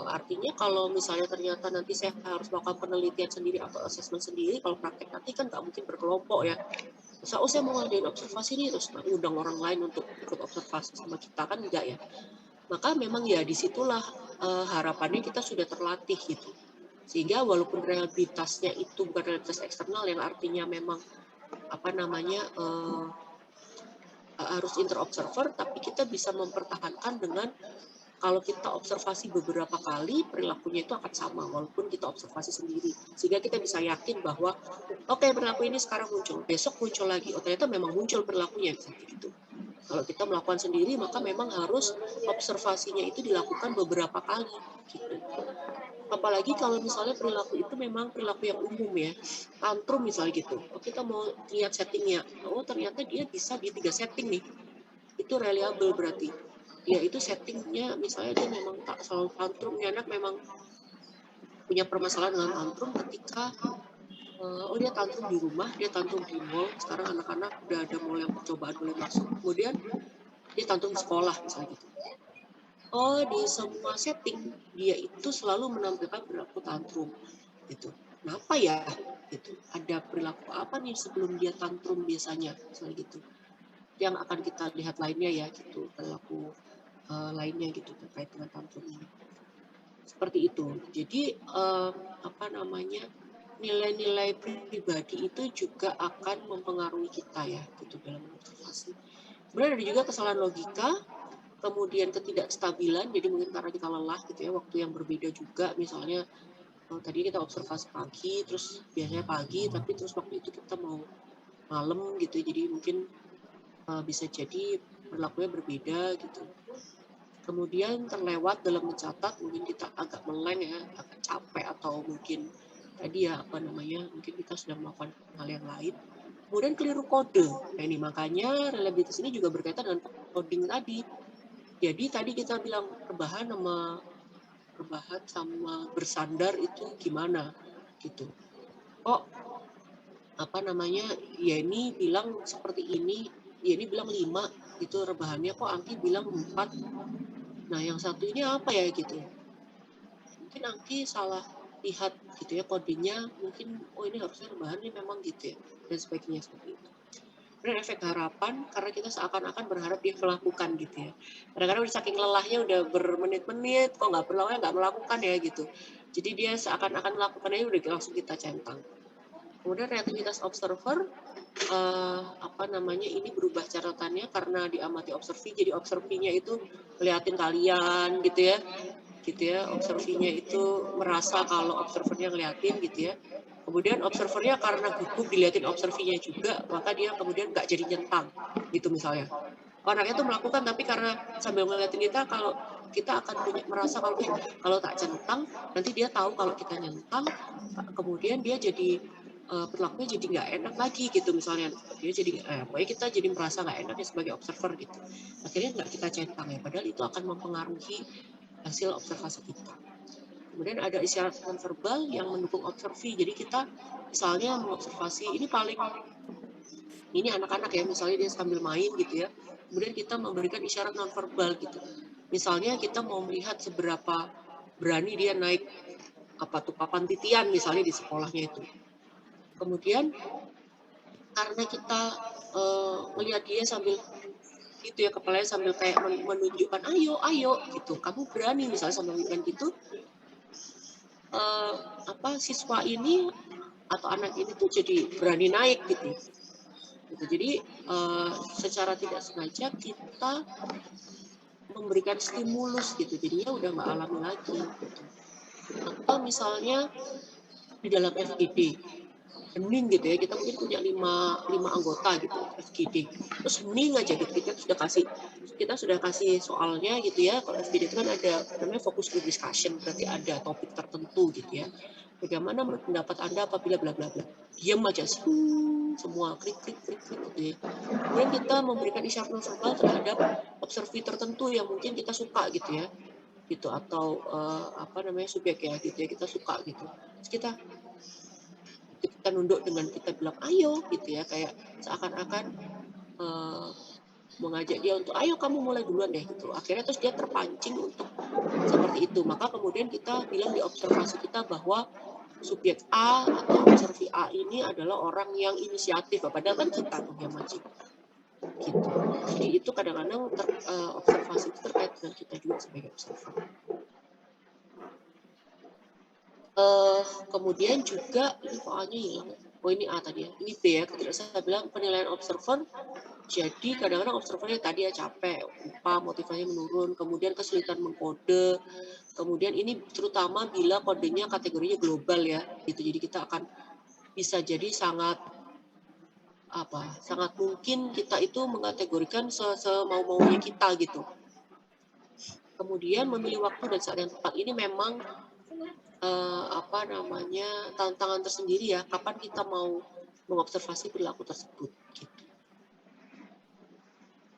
Artinya kalau misalnya ternyata nanti saya harus melakukan penelitian sendiri atau asesmen sendiri, kalau praktek nanti kan nggak mungkin berkelompok ya. Misal, saya mau ngadain observasi nih, terus undang orang lain untuk ikut observasi sama kita, kan enggak ya. Maka memang ya disitulah harapannya kita sudah terlatih gitu. Sehingga walaupun reliabilitasnya itu bukan reliabilitas eksternal yang artinya memang harus interobserver, tapi kita bisa mempertahankan dengan kalau kita observasi beberapa kali, perilakunya itu akan sama walaupun kita observasi sendiri. Sehingga kita bisa yakin bahwa oke, perilaku ini sekarang muncul, besok muncul lagi. Oh ternyata memang muncul perilakunya gitu. Kalau kita melakukan sendiri, maka memang harus observasinya itu dilakukan beberapa kali gitu. Apalagi kalau misalnya perilaku itu memang perilaku yang umum ya, tantrum misalnya gitu. Oh, kita mau lihat settingnya, oh ternyata dia bisa di 3 setting nih, itu reliable berarti. Ya itu settingnya misalnya dia memang tak selalu tantrum, anak memang punya permasalahan dengan tantrum ketika dia tantrum di rumah, dia tantrum di mall. Sekarang anak-anak udah ada mall yang percobaan boleh masuk, kemudian dia tantrum di sekolah misalnya gitu. Oh di semua setting dia itu selalu menampilkan perilaku tantrum gitu. Kenapa ya gitu? Ada perilaku apa nih sebelum dia tantrum biasanya misalnya gitu. Yang akan kita lihat lainnya ya gitu, perilaku lainnya gitu terkait dengan tantrum ini. Seperti itu. Jadi nilai-nilai pribadi itu juga akan mempengaruhi kita ya gitu dalam observasi. Sebenarnya ada juga kesalahan logika, kemudian ketidakstabilan, jadi mungkin karena kita lelah gitu ya, waktu yang berbeda juga, misalnya tadi kita observasi pagi, terus biasanya pagi, tapi terus waktu itu kita mau malam gitu, jadi mungkin bisa jadi perilakunya berbeda gitu. Kemudian terlewat dalam mencatat, mungkin kita agak meleng ya, agak capek atau mungkin tadi ya mungkin kita sudah melakukan hal yang lain, kemudian keliru kode. Nah ini makanya reliabilitas ini juga berkaitan dengan coding tadi. Jadi tadi kita bilang rebahan sama bersandar itu gimana gitu. Kok ya ini bilang seperti ini, ya ini bilang 5 gitu rebahannya, kok Angki bilang 4. Nah yang satu ini apa ya gitu. Mungkin Angki salah lihat gitu ya kodenya, mungkin ini harusnya rebahan ini memang gitu ya, dan sebagainya seperti itu. Kemudian efek harapan, karena kita seakan-akan berharap dia melakukan gitu ya. Kadang-kadang udah saking lelahnya udah bermenit-menit, kok nggak melakukan ya gitu. Jadi dia seakan-akan melakukannya udah langsung kita centang. Kemudian reaktivitas observer, ini berubah catatannya karena diamati observi, jadi observinya itu ngeliatin kalian gitu ya, observinya itu merasa kalau observernya ngeliatin gitu ya. Kemudian observernya karena gugup diliatin observinya juga, maka dia kemudian nggak jadi nyentang gitu misalnya. Anaknya tuh melakukan tapi karena sambil ngeliatin kita, kalau kita akan merasa kalau tak centang nanti dia tahu kalau kita nyentang, kemudian dia jadi perilakunya jadi nggak enak lagi gitu misalnya. Dia jadi pokoknya kita jadi merasa nggak enak ya sebagai observer gitu. Akhirnya nggak kita centang ya, padahal itu akan mempengaruhi hasil observasi kita. Kemudian ada isyarat nonverbal yang mendukung observi. Jadi kita misalnya mengobservasi, ini anak-anak ya, misalnya dia sambil main gitu ya. Kemudian kita memberikan isyarat nonverbal gitu. Misalnya kita mau melihat seberapa berani dia naik papan titian misalnya di sekolahnya itu. Kemudian karena kita melihat dia sambil gitu ya, kepalanya sambil kayak menunjukkan ayo gitu, kamu berani misalnya sambil menunjukkan gitu, siswa ini atau anak ini tuh jadi berani naik gitu. Jadi secara tidak sengaja kita memberikan stimulus gitu, jadinya udah nggak alami lagi gitu. Atau misalnya di dalam FGD hening gitu ya, kita mungkin punya 5 anggota gitu FGD, terus hening aja gitu, kita sudah kasih soalnya gitu ya. Kalau FGD itu kan ada namanya focus group discussion, berarti ada topik tertentu gitu ya. Bagaimana menurut pendapat Anda apabila bla bla bla, diam aja semua klik gitu ya. Kemudian kita memberikan isyarat nonverbal terhadap observi tertentu yang mungkin kita suka gitu ya, gitu, atau subjek ya gitu ya, kita suka gitu. Terus kita nunduk dengan kita bilang ayo gitu ya, kayak seakan-akan mengajak dia untuk ayo kamu mulai duluan deh gitu. Akhirnya terus dia terpancing untuk seperti itu. Maka kemudian kita bilang di observasi kita bahwa subjek A atau observi A ini adalah orang yang inisiatif, padahal kan kita tuh yang mancing gitu. Jadi itu kadang-kadang observasi itu terkait dengan kita juga sebagai observer. Kemudian juga ini soalnya hilang. Ini A tadi ya, ini B ya. Ketika saya bilang penilaian observer, jadi kadang-kadang observernya tadi ya capek, lupa, motivasinya menurun, kemudian kesulitan mengkode, kemudian ini terutama bila kodenya kategorinya global ya, gitu. Jadi kita akan bisa jadi sangat mungkin kita itu mengkategorikan semau-maunya kita gitu. Kemudian memilih waktu dan saat yang tepat ini memang tantangan tersendiri ya, kapan kita mau mengobservasi perilaku tersebut gitu.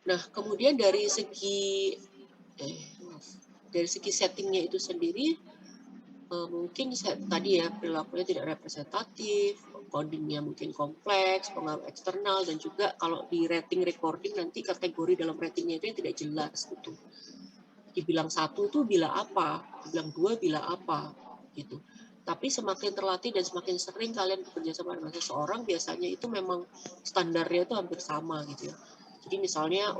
Nah, kemudian dari segi settingnya itu sendiri, mungkin tadi ya perilakunya tidak representatif, codingnya mungkin kompleks, pengaruh eksternal, dan juga kalau di rating recording nanti kategori dalam ratingnya itu yang tidak jelas gitu. Dibilang 1 itu bila apa, dibilang 2 bila apa gitu. Tapi semakin terlatih dan semakin sering kalian bekerja sama dengan seseorang, biasanya itu memang standarnya itu hampir sama gitu ya. Jadi misalnya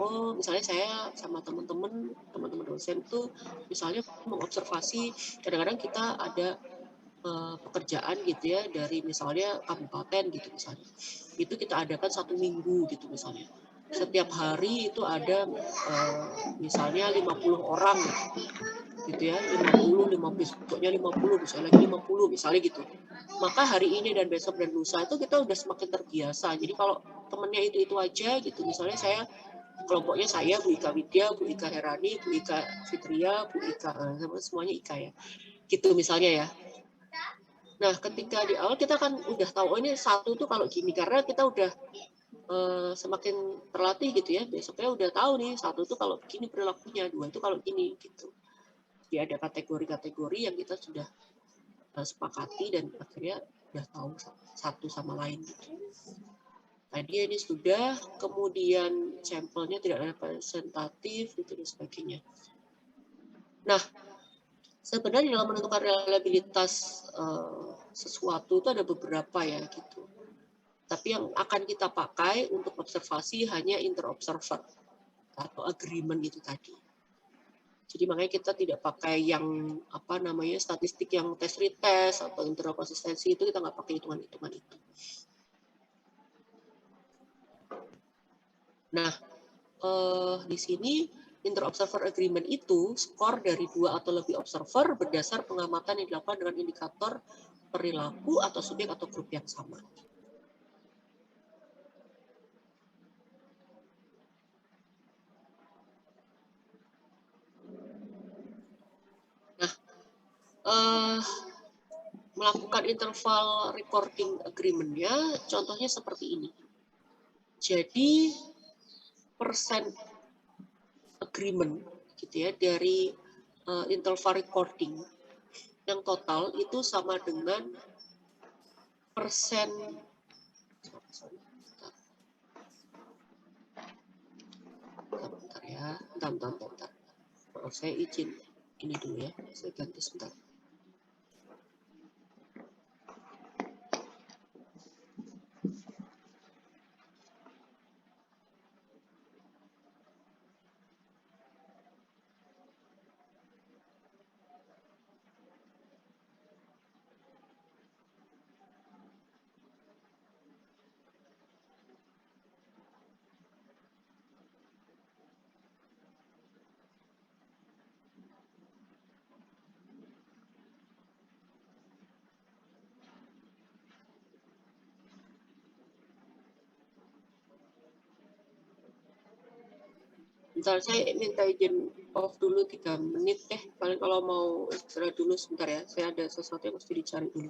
saya sama teman-teman dosen tuh misalnya mengobservasi, kadang-kadang kita ada pekerjaan gitu ya dari misalnya kabupaten gitu misalnya. Itu kita adakan 1 minggu gitu misalnya. Setiap hari itu ada misalnya 50 orang gitu ya, 50 besoknya 50, misalnya lagi 50 misalnya gitu. Maka hari ini dan besok dan lusa itu kita udah semakin terbiasa. Jadi kalau temennya itu aja gitu, misalnya kelompoknya saya, Bu Ika Widya, Bu Ika Herani, Bu Ika Fitria, Bu Ika, semuanya Ika ya. Gitu misalnya ya. Nah, ketika di awal kita kan udah tahu, oh ini 1 tuh kalau gini, karena kita udah semakin terlatih gitu ya, besoknya udah tahu nih 1 tuh kalau begini perilakunya, 2 itu kalau gini gitu. Jadi ada kategori-kategori yang kita sudah sepakati dan akhirnya udah tahu satu sama lain gitu. Tadi ini sudah, kemudian sampelnya tidak representatif gitu dan sebagainya. Nah, sebenarnya dalam menentukan reliabilitas sesuatu itu ada beberapa ya gitu. Tapi yang akan kita pakai untuk observasi hanya interobserver atau agreement itu tadi. Jadi makanya kita tidak pakai yang apa namanya statistik yang test retest atau internal konsistensi, itu kita nggak pakai hitungan-hitungan itu. Nah, di sini interobserver agreement itu skor dari 2 atau lebih observer berdasar pengamatan yang dilakukan dengan indikator perilaku atau subjek atau grup yang sama. Nah, melakukan interval recording agreement-nya contohnya seperti ini. Jadi persen agreement gitu ya dari interval recording yang total itu sama dengan persen bentar ya, bentar. Maaf, saya izin ini dulu ya, saya ganti sebentar. Bentar, saya minta izin off dulu 3 menit deh. Paling kalau mau istirahat dulu sebentar ya. Saya ada sesuatu yang mesti dicari dulu.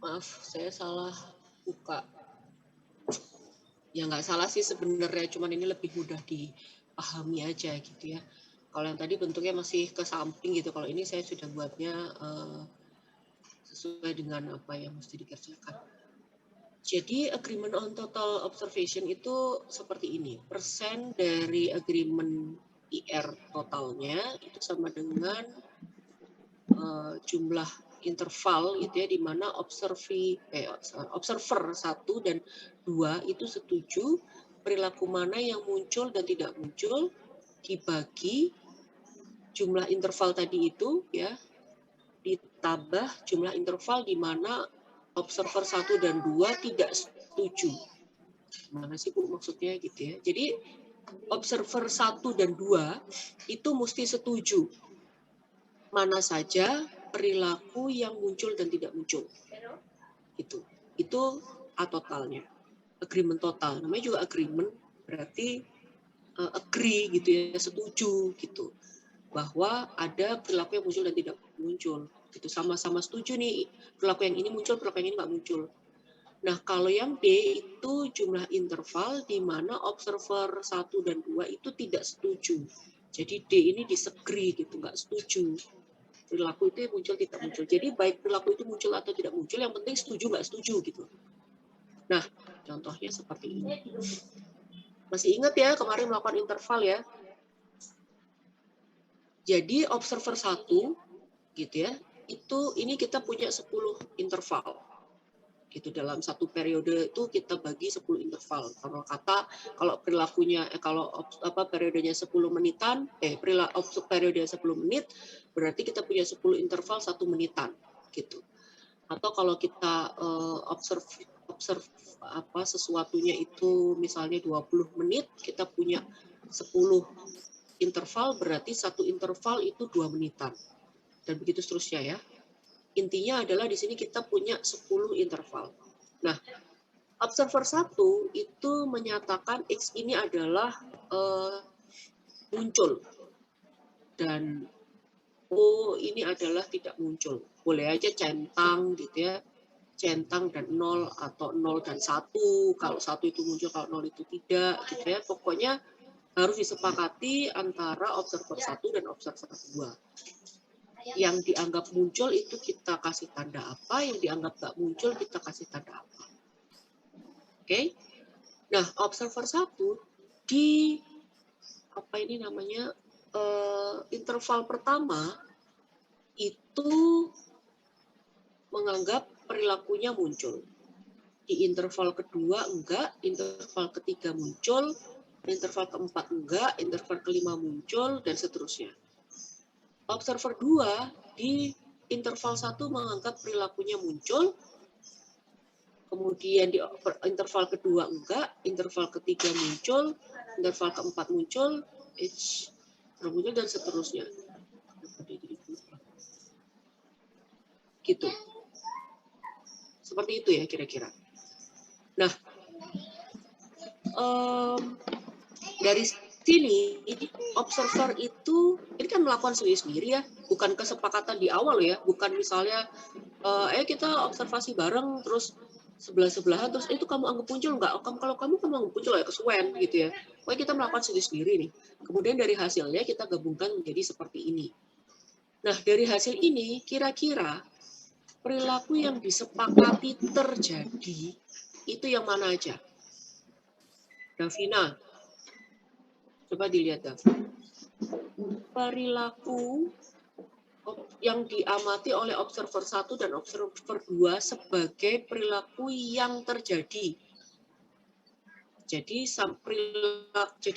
Maaf, saya salah buka. Ya nggak salah sih sebenarnya, cuman ini lebih mudah dipahami aja gitu ya. Kalau yang tadi bentuknya masih ke samping gitu, kalau ini saya sudah buatnya sesuai dengan apa yang mesti dikerjakan. Jadi agreement on total observation itu seperti ini. Persen dari agreement IR totalnya itu sama dengan jumlah interval gitu ya, di mana observer 1 dan 2 itu setuju perilaku mana yang muncul dan tidak muncul dibagi jumlah interval tadi itu ya, ditambah jumlah interval di mana observer 1 dan 2 tidak setuju. Mana sih Bu maksudnya gitu ya. Jadi observer 1 dan 2 itu mesti setuju mana saja perilaku yang muncul dan tidak muncul. Itu totalnya. Agreement total. Namanya juga agreement, berarti agree gitu ya, setuju gitu. Bahwa ada perilaku yang muncul dan tidak muncul. Gitu. Sama-sama setuju nih, perilaku yang ini muncul, perilaku yang ini nggak muncul. Nah, kalau yang D itu jumlah interval di mana observer 1 dan 2 itu tidak setuju. Jadi D ini disagree gitu, nggak setuju. Perilaku itu muncul tidak muncul. Jadi baik perilaku itu muncul atau tidak muncul, yang penting setuju nggak setuju gitu. Nah, contohnya seperti ini. Masih ingat ya kemarin melakukan interval ya. Jadi observer 1 gitu ya, ini kita punya 10 interval. Gitu, dalam satu periode itu kita bagi 10 interval. Kalau perilakunya periodenya 10 menitan, periode 10 menit, berarti kita punya 10 interval 1 menitan gitu. Atau kalau kita observe sesuatunya itu misalnya 20 menit, kita punya 10 interval, berarti satu interval itu 2 menitan. Dan begitu seterusnya ya. Intinya adalah di sini kita punya 10 interval. Nah, observer 1 itu menyatakan X ini adalah muncul. Dan O ini adalah tidak muncul. Boleh aja centang gitu ya. Centang dan 0 atau 0 dan 1. Kalau 1 itu muncul, kalau 0 itu tidak gitu ya. Pokoknya harus disepakati antara observer 1 dan observer 2. Yang dianggap muncul itu kita kasih tanda apa, yang dianggap nggak muncul kita kasih tanda apa. Oke? Nah, observer 1 di interval pertama itu menganggap perilakunya muncul. Di interval kedua enggak, interval ketiga muncul, interval keempat enggak, interval kelima muncul, dan seterusnya. Observer 2 di interval 1 menganggap perilakunya muncul, kemudian di interval kedua enggak, interval ketiga muncul, interval keempat muncul, dan seterusnya. Gitu. Seperti itu ya kira-kira. Nah, dari sini observer itu ini kan melakukan sendiri-sendiri ya, bukan kesepakatan di awal ya, bukan misalnya kita observasi bareng terus sebelah-sebelahan terus itu kamu anggap muncul nggak? Kalau kamu anggap muncul ya kesuwen gitu ya. Pokoknya kita melakukan sendiri-sendiri nih. Kemudian dari hasilnya kita gabungkan menjadi seperti ini. Nah, dari hasil ini kira-kira perilaku yang disepakati terjadi itu yang mana aja? Davina, coba dilihat Dav. Perilaku yang diamati oleh observer 1 dan observer 2 sebagai perilaku yang terjadi. Jadi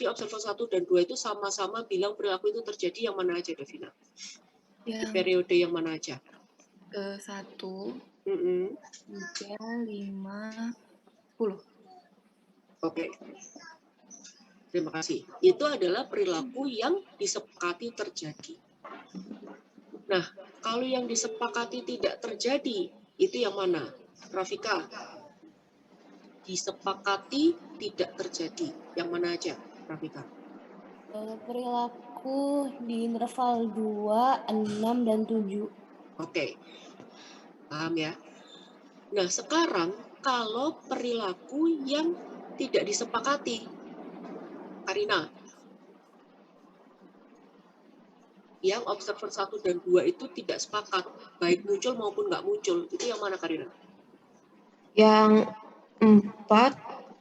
observer 1 dan 2 itu sama-sama bilang perilaku itu terjadi yang mana aja, Davina? Di periode yang mana aja? 1, 3, 5, 10. Oke. Terima kasih. Itu adalah perilaku yang disepakati terjadi. Nah, kalau yang disepakati tidak terjadi, itu yang mana? Rafika? Disepakati tidak terjadi. Yang mana aja, Rafika? Perilaku di interval 2, 6, dan 7. Oke. Paham ya? Nah, sekarang kalau perilaku yang tidak disepakati, Karina, yang observer 1 dan 2 itu tidak sepakat, baik muncul maupun nggak muncul, itu yang mana Karina? Yang 4,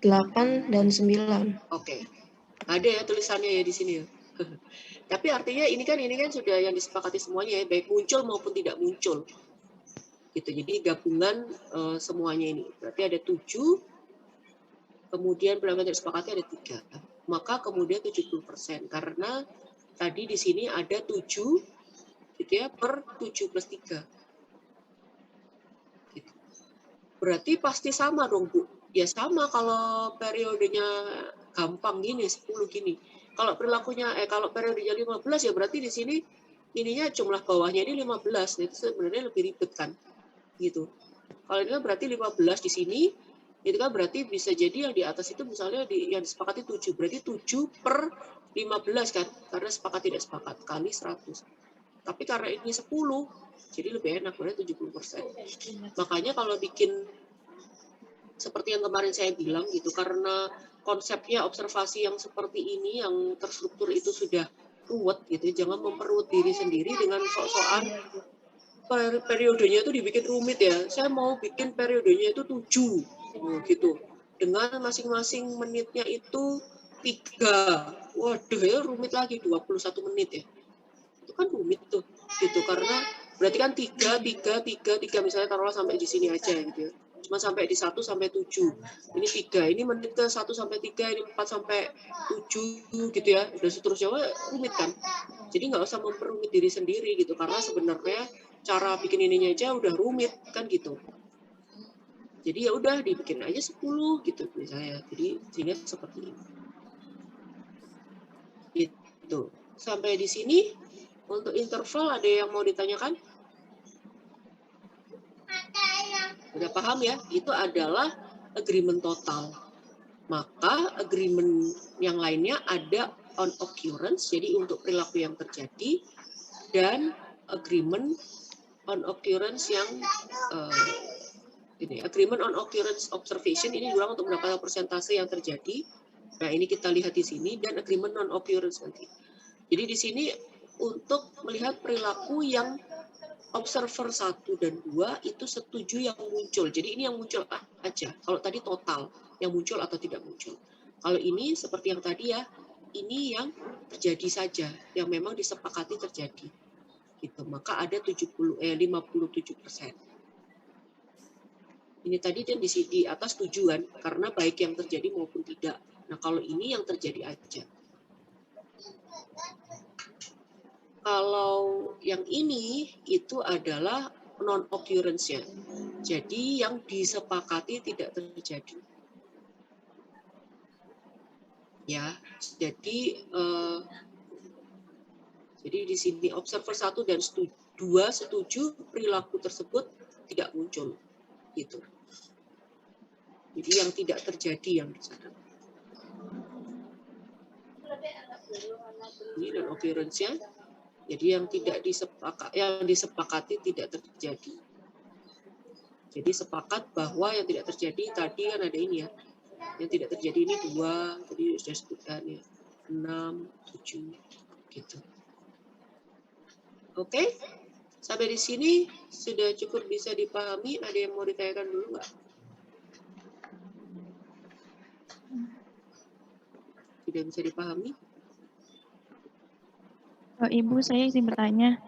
8, dan 9. Oke. Ada ya tulisannya ya di sini ya. Tapi artinya ini kan sudah yang disepakati semuanya ya, baik muncul maupun tidak muncul. Gitu. Jadi gabungan semuanya ini. Berarti ada 7, kemudian perilaku yang tidak disepakati ada 3. Maka kemudian 70%. Karena tadi di sini ada 7 gitu ya, per 7 plus 3. Gitu. Berarti pasti sama dong, Bu. Ya sama kalau periodenya gampang gini, 10 gini. Kalau kalau periodenya 15 ya berarti di sini ininya jumlah bawahnya ini 15. Itu sebenarnya lebih ribet kan. Gitu. Kalau ini kan berarti 15 di sini, itu kan berarti bisa jadi yang di atas itu misalnya yang disepakati 7. Berarti 7 per 15 kan, karena sepakat tidak sepakat, kali 100. Tapi karena ini 10, jadi lebih enak, berarti 70%. Makanya kalau bikin seperti yang kemarin saya bilang gitu, karena konsepnya observasi yang seperti ini, yang terstruktur itu sudah ruwet gitu, jangan memperruwet diri sendiri dengan sok-sokan periodenya itu dibikin rumit ya. Saya mau bikin periodenya itu 7 gitu. Dengan masing-masing menitnya itu 3. Waduh ya rumit lagi 21 menit ya. Itu kan rumit tuh gitu karena berarti kan 3 misalnya taruhlah sampai di sini aja gitu ya. Cuma sampai di 1 sampai 7. Ini 3, ini menit ke 1 sampai 3, ini 4 sampai 7 gitu ya. Udah seterusnya rumit kan. Jadi nggak usah memperumit diri sendiri gitu karena sebenarnya cara bikin ininya aja udah rumit kan gitu. Jadi ya udah dibikin aja 10 gitu misalnya. Jadi sehingga seperti ini. Gitu. Sampai di sini untuk interval ada yang mau ditanyakan? Udah paham ya? Itu adalah agreement total. Maka agreement yang lainnya ada on occurrence, jadi untuk perilaku yang terjadi, dan agreement on occurrence yang agreement on occurrence observation ini diulang untuk mendapatkan persentase yang terjadi. Nah, ini kita lihat di sini dan agreement non occurrence nanti. Jadi di sini untuk melihat perilaku yang observer 1 dan 2 itu setuju yang muncul. Jadi ini yang muncul aja. Kalau tadi total yang muncul atau tidak muncul. Kalau ini seperti yang tadi ya, ini yang terjadi saja, yang memang disepakati terjadi. Gitu. Maka ada 57%. Ini tadi dan di atas tujuan karena baik yang terjadi maupun tidak. Nah, kalau ini yang terjadi aja. Kalau yang ini itu adalah non occurrence-nya. Jadi yang disepakati tidak terjadi. Ya, jadi di sini observer 1 dan 2 setuju perilaku tersebut tidak muncul. Gitu. Jadi yang tidak terjadi yang di sana. Ini non occurrence-nya. Jadi yang disepakati tidak terjadi. Jadi sepakat bahwa yang tidak terjadi tadi kan ada ini ya. Yang tidak terjadi ini 2, tadi sudah sebutkan ya. 6, 7 gitu. Oke? Sampai di sini sudah cukup bisa dipahami. Ada yang mau ditanyakan dulu nggak? Tidak bisa dipahami? Ibu, saya izin bertanya.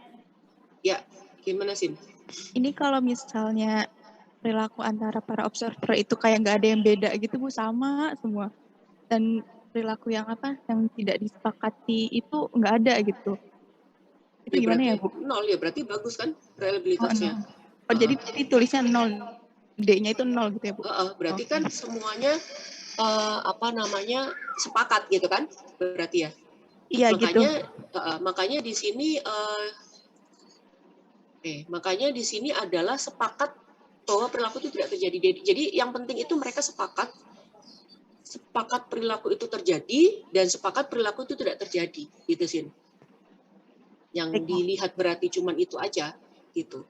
Ya, gimana Sim? Ini kalau misalnya perilaku antara para observer itu kayak nggak ada yang beda gitu, Bu, sama semua. Dan perilaku yang tidak disepakati itu nggak ada gitu. Itu Ya, gimana berarti ya, Bu? 0 ya, berarti bagus kan reliabilitasnya. Jadi tulisnya 0. D-nya itu 0 gitu ya, Bu? Berarti kan semuanya sepakat gitu kan? Berarti ya. Iya gitu. Makanya di sini makanya di sini adalah sepakat bahwa perilaku itu tidak terjadi. Jadi yang penting itu mereka sepakat perilaku itu terjadi dan sepakat perilaku itu tidak terjadi, gitu Sin. Yang dilihat berarti cuman itu aja, gitu.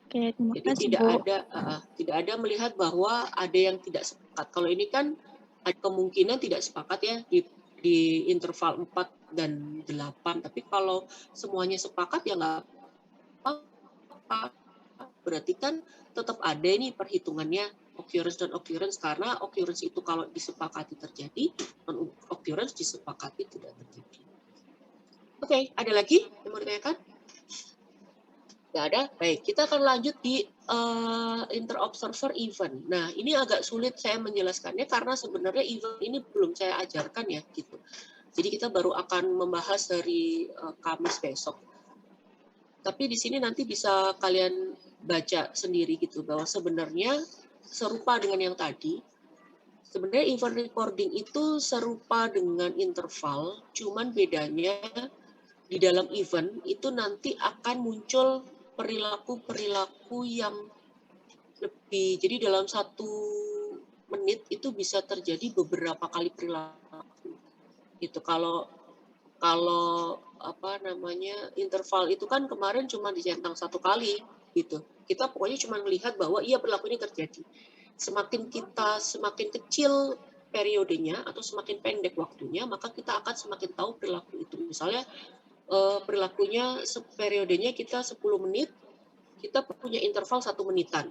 Oke, terima kasih, Jadi Bu. tidak ada melihat bahwa ada yang tidak sepakat. Kalau ini kan ada kemungkinan tidak sepakat ya di interval 4 dan 8. Tapi kalau semuanya sepakat ya nggak apa-apa. Berarti kan tetap ada nih perhitungannya occurrence dan occurrence karena occurrence itu kalau disepakati terjadi, non occurrence disepakati tidak terjadi. Oke, ada lagi yang mau ditanyakan? Nggak ada? Baik, kita akan lanjut di inter-observer event. Nah, ini agak sulit saya menjelaskannya karena sebenarnya event ini belum saya ajarkan ya, gitu. Jadi kita baru akan membahas dari Kamis besok. Tapi di sini nanti bisa kalian baca sendiri gitu, bahwa sebenarnya serupa dengan yang tadi. Sebenarnya event recording itu serupa dengan interval, cuman bedanya di dalam event itu nanti akan muncul perilaku-perilaku yang lebih, jadi dalam 1 menit itu bisa terjadi beberapa kali perilaku gitu. Kalau apa namanya, interval itu kan kemarin cuma dicentang 1 kali gitu, kita pokoknya cuma melihat bahwa iya perilaku ini terjadi. Semakin kecil periodenya atau semakin pendek waktunya, maka kita akan semakin tahu perilaku itu. Misalnya perilakunya periodenya kita 10 menit, kita punya interval 1 menitan.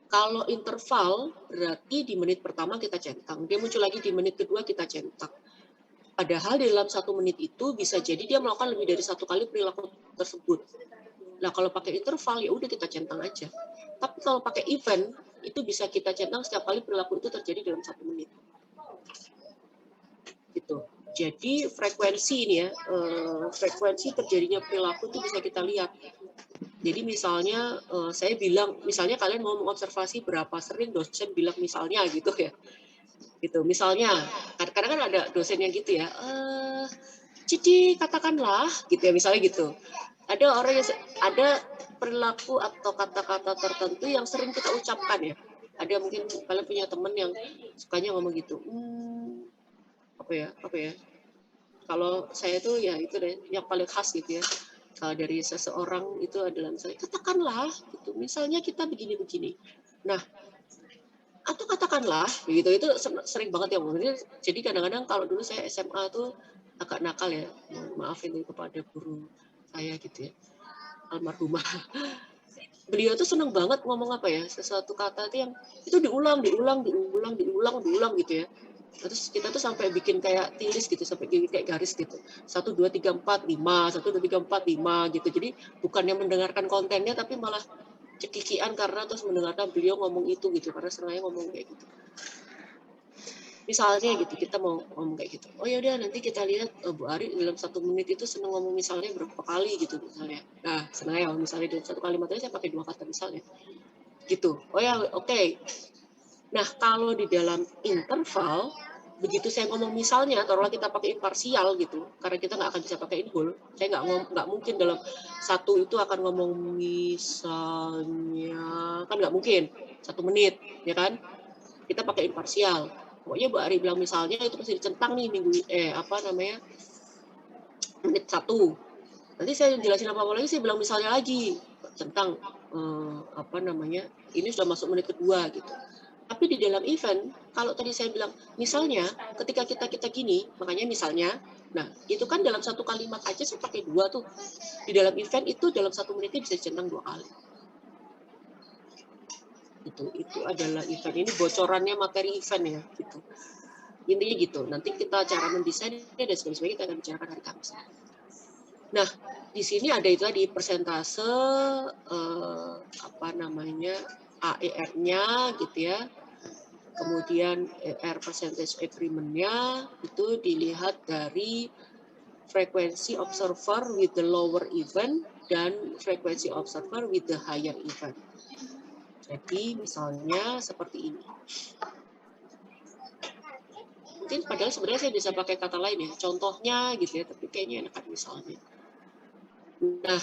Kalau interval berarti di menit pertama kita centang, dia muncul lagi di menit kedua kita centang. Padahal di dalam 1 menit itu bisa jadi dia melakukan lebih dari 1 kali perilaku tersebut. Nah, kalau pakai interval ya udah kita centang aja. Tapi kalau pakai event itu bisa kita centang setiap kali perilaku itu terjadi dalam 1 menit. Gitu. Jadi frekuensi ini ya, frekuensi terjadinya perilaku itu bisa kita lihat. Jadi misalnya saya bilang, misalnya kalian mau mengobservasi berapa sering dosen bilang misalnya gitu ya. Gitu. Misalnya, kadang-kadang kan ada dosen yang gitu ya, Cici katakanlah gitu ya, misalnya gitu. Ada orang yang ada perilaku atau kata-kata tertentu yang sering kita ucapkan ya. Ada mungkin kalian punya teman yang sukanya ngomong gitu. Apa ya? Kalau saya tuh ya itu deh yang paling khas gitu ya. Kalau dari seseorang itu adalah misalnya katakanlah gitu. Misalnya kita begini-begini. Nah, atau katakanlah begitu, itu sering banget ya. Jadi kadang-kadang kalau dulu saya SMA tuh agak nakal ya. Maaf ini kepada guru saya gitu ya. Almarhumah. Beliau tuh senang banget ngomong apa ya, sesuatu kata itu yang itu diulang gitu ya. Terus kita tuh sampai bikin kayak tilis gitu, sampai kayak garis gitu. 1, 2, 3, 4, 5, 1, 2, 3, 4, 5 gitu. Jadi bukannya mendengarkan kontennya tapi malah cekikian karena terus mendengarkan beliau ngomong itu gitu, karena senangnya ngomong kayak gitu. Misalnya gitu, kita mau ngomong kayak gitu. Oh ya udah nanti kita lihat Bu Ari dalam 1 menit itu senang ngomong misalnya berapa kali gitu misalnya. Nah, senangnya misalnya dalam 1 kalimat aja saya pakai 2 kata misalnya. Gitu. Oh ya, oke. Nah, kalau di dalam interval, begitu saya ngomong misalnya, taruhlah kita pakai imparsial gitu, karena kita nggak akan bisa pakai in whole. Saya nggak mungkin dalam 1 itu akan ngomong misalnya, kan nggak mungkin 1 menit, ya kan? Kita pakai imparsial. Pokoknya Bu Ari bilang misalnya itu pasti dicentang nih menit 1. Nanti saya jelasin apa-apa lagi, saya bilang misalnya lagi, centang ini sudah masuk menit kedua gitu. Tapi di dalam event, kalau tadi saya bilang, misalnya ketika kita gini, makanya misalnya, nah itu kan dalam 1 kalimat aja saya pakai 2 tuh. Di dalam event itu dalam 1 menitnya bisa dicentang 2 kali. Itu adalah event. Ini bocorannya materi event ya, gitu. Intinya gitu. Nanti kita cara mendesainnya dan sebagainya kita akan bicarakan hari Kamis. Nah, di sini ada itu tadi persentase AER-nya gitu ya. Kemudian AER percentage agreement-nya itu dilihat dari frekuensi observer with the lower event dan frekuensi observer with the higher event. Jadi misalnya seperti ini. Mungkin padahal sebenarnya saya bisa pakai kata lain ya, contohnya gitu ya, tapi kayaknya enakan misalnya. Nah,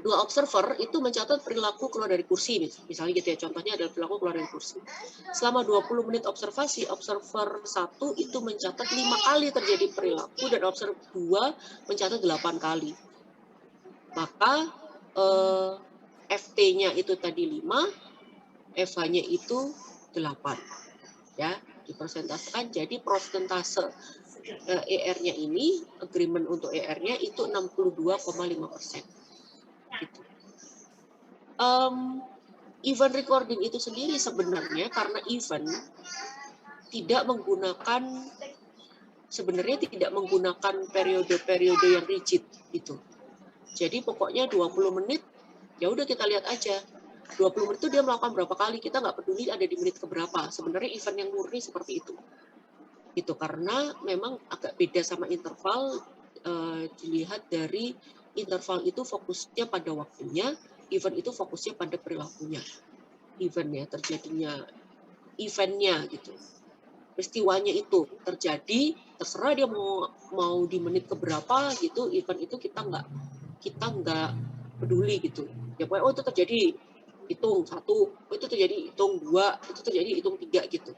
2 observer itu mencatat perilaku keluar dari kursi, misalnya gitu ya, contohnya adalah perilaku keluar dari kursi. Selama 20 menit observasi, observer 1 itu mencatat 5 kali terjadi perilaku dan observer 2 mencatat 8 kali. Maka FT-nya itu tadi 5, FH-nya itu 8. Ya, dipersentasekan jadi persentase ER-nya ini, agreement untuk ER-nya itu 62,5%. Gitu. Event recording itu sendiri sebenarnya karena event tidak menggunakan periode-periode yang rigid itu. Jadi pokoknya 20 menit, ya udah kita lihat aja. 20 menit itu dia melakukan berapa kali, kita nggak peduli ada di menit keberapa. Sebenarnya event yang murni seperti itu. Gitu, karena memang agak beda sama interval, dilihat dari interval itu fokusnya pada waktunya, event itu fokusnya pada perilakunya. Eventnya, terjadinya eventnya gitu. Peristiwanya itu terjadi, terserah dia mau di menit keberapa gitu, event itu kita nggak peduli gitu. Ya pokoknya itu terjadi, hitung 1, itu terjadi hitung 2, itu terjadi hitung 3 gitu.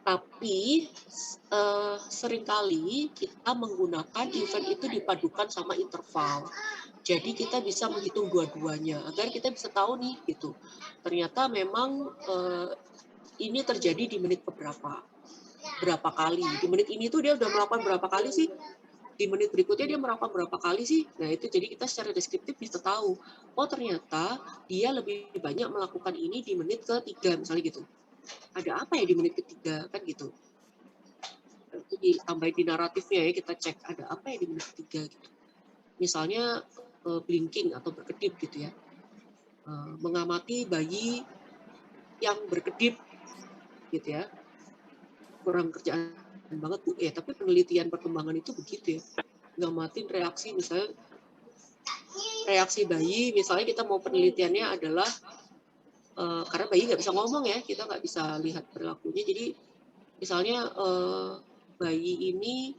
Tapi seringkali kita menggunakan event itu dipadukan sama interval. Jadi kita bisa menghitung dua-duanya agar kita bisa tahu nih gitu. Ternyata memang ini terjadi di menit berapa kali. Di menit ini tuh dia udah melakukan berapa kali sih? Di menit berikutnya dia melakukan berapa kali sih? Nah itu jadi kita secara deskriptif bisa tahu. Oh ternyata dia lebih banyak melakukan ini di menit ke-3 misalnya gitu. Ada apa ya di menit ke-3 kan gitu. Itu ditambahin di naratifnya ya, kita cek ada apa ya di menit ke-3 gitu. Misalnya blinking atau berkedip gitu ya. Mengamati bayi yang berkedip gitu ya. Kurang kerjaan banget Bu. Tapi penelitian perkembangan itu begitu ya. Ngamatin reaksi misalnya reaksi bayi, misalnya kita mau penelitiannya adalah karena bayi nggak bisa ngomong ya, kita nggak bisa lihat perilakunya. Jadi misalnya bayi ini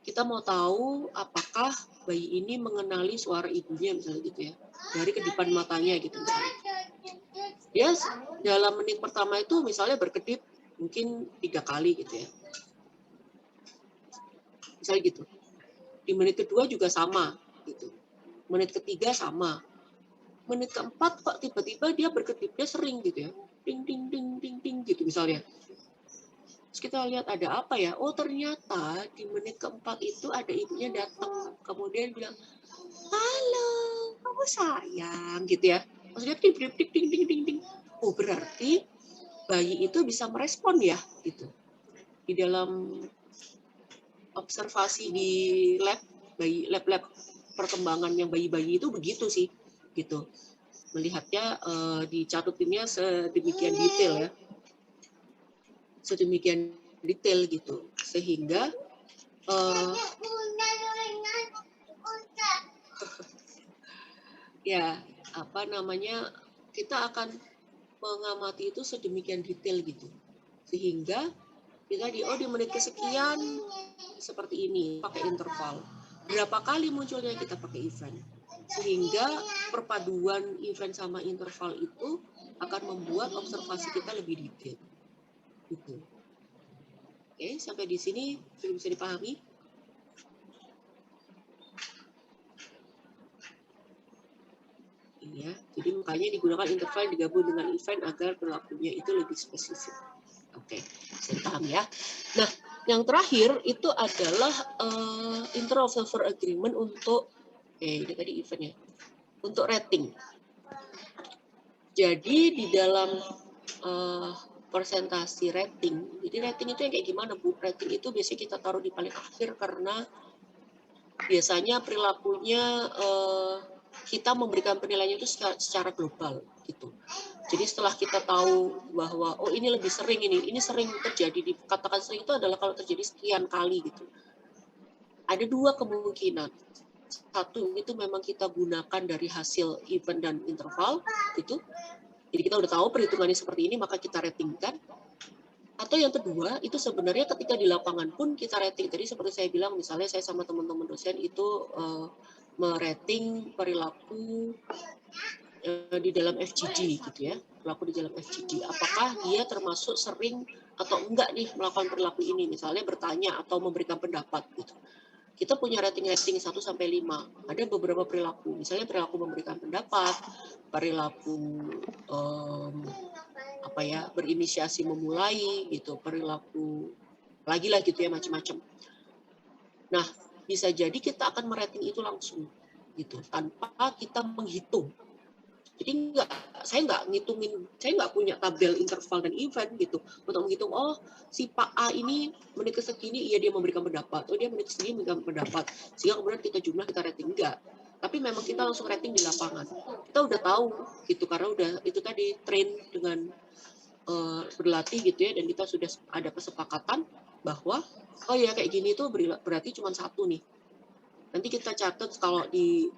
kita mau tahu apakah bayi ini mengenali suara ibunya misalnya gitu ya, dari kedipan matanya gitu misalnya. Dia dalam menit pertama itu misalnya berkedip mungkin 3 kali gitu ya. Misalnya gitu. Di menit kedua juga sama gitu. Menit ketiga sama. Menit keempat kok tiba-tiba dia berkedipnya sering gitu ya. Ding ding ding ding ding gitu misalnya. Terus kita lihat ada apa ya? Oh ternyata di menit keempat itu ada ibunya datang. Kemudian bilang, halo, kamu sayang gitu ya. Maksudnya ding ding ding ding ding ding. Oh berarti bayi itu bisa merespon ya gitu. Di dalam observasi di lab perkembangan yang bayi-bayi itu begitu sih gitu. Melihatnya dicatutinnya sedemikian detail ya. Sedemikian detail gitu sehingga ya apa namanya kita akan mengamati itu sedemikian detail gitu sehingga kita di menit kesekian seperti ini pakai interval berapa kali munculnya kita pakai event sehingga perpaduan event sama interval itu akan membuat observasi kita lebih detail gitu. Oke, sampai di sini sudah bisa dipahami? Ya, jadi makanya digunakan interval digabung dengan event agar perilakunya itu lebih spesifik. Oke, bisa dipahami ya. Nah, yang terakhir itu adalah inter-observer agreement untuk, ini tadi eventnya, untuk rating. Jadi di dalam presentasi rating, jadi rating itu yang kayak gimana Bu? Rating itu biasanya kita taruh di paling akhir karena biasanya perilakunya kita memberikan penilaian itu secara global gitu. Jadi setelah kita tahu bahwa oh ini lebih sering ini sering terjadi, dikatakan sering itu adalah kalau terjadi sekian kali gitu. Ada 2 kemungkinan. Satu itu memang kita gunakan dari hasil event dan interval gitu. Jadi kita udah tahu perhitungannya seperti ini maka kita ratingkan. Atau yang kedua itu sebenarnya ketika di lapangan pun kita rating. Tadi seperti saya bilang misalnya saya sama teman-teman dosen itu merating perilaku di dalam FGD gitu ya, perilaku di dalam FGD. Apakah dia termasuk sering atau enggak nih melakukan perilaku ini, misalnya bertanya atau memberikan pendapat gitu. Kita punya rating-rating 1 sampai 5. Ada beberapa perilaku, misalnya perilaku memberikan pendapat, perilaku berinisiasi memulai gitu, perilaku lagi lah gitu ya macam-macam. Nah, bisa jadi kita akan merating itu langsung gitu tanpa kita menghitung. Jadi saya nggak punya tabel interval dan event gitu untuk menghitung oh si Pak A ini menit kesegini iya dia memberikan pendapat, oh dia menit kesegini memberikan pendapat, sehingga kemudian kita jumlah kita rating enggak. Tapi memang kita langsung rating di lapangan. Kita udah tahu gitu karena udah itu tadi train dengan berlatih gitu ya, dan kita sudah ada kesepakatan bahwa oh ya kayak gini tuh berarti cuma satu nih. Nanti kita catat kalau di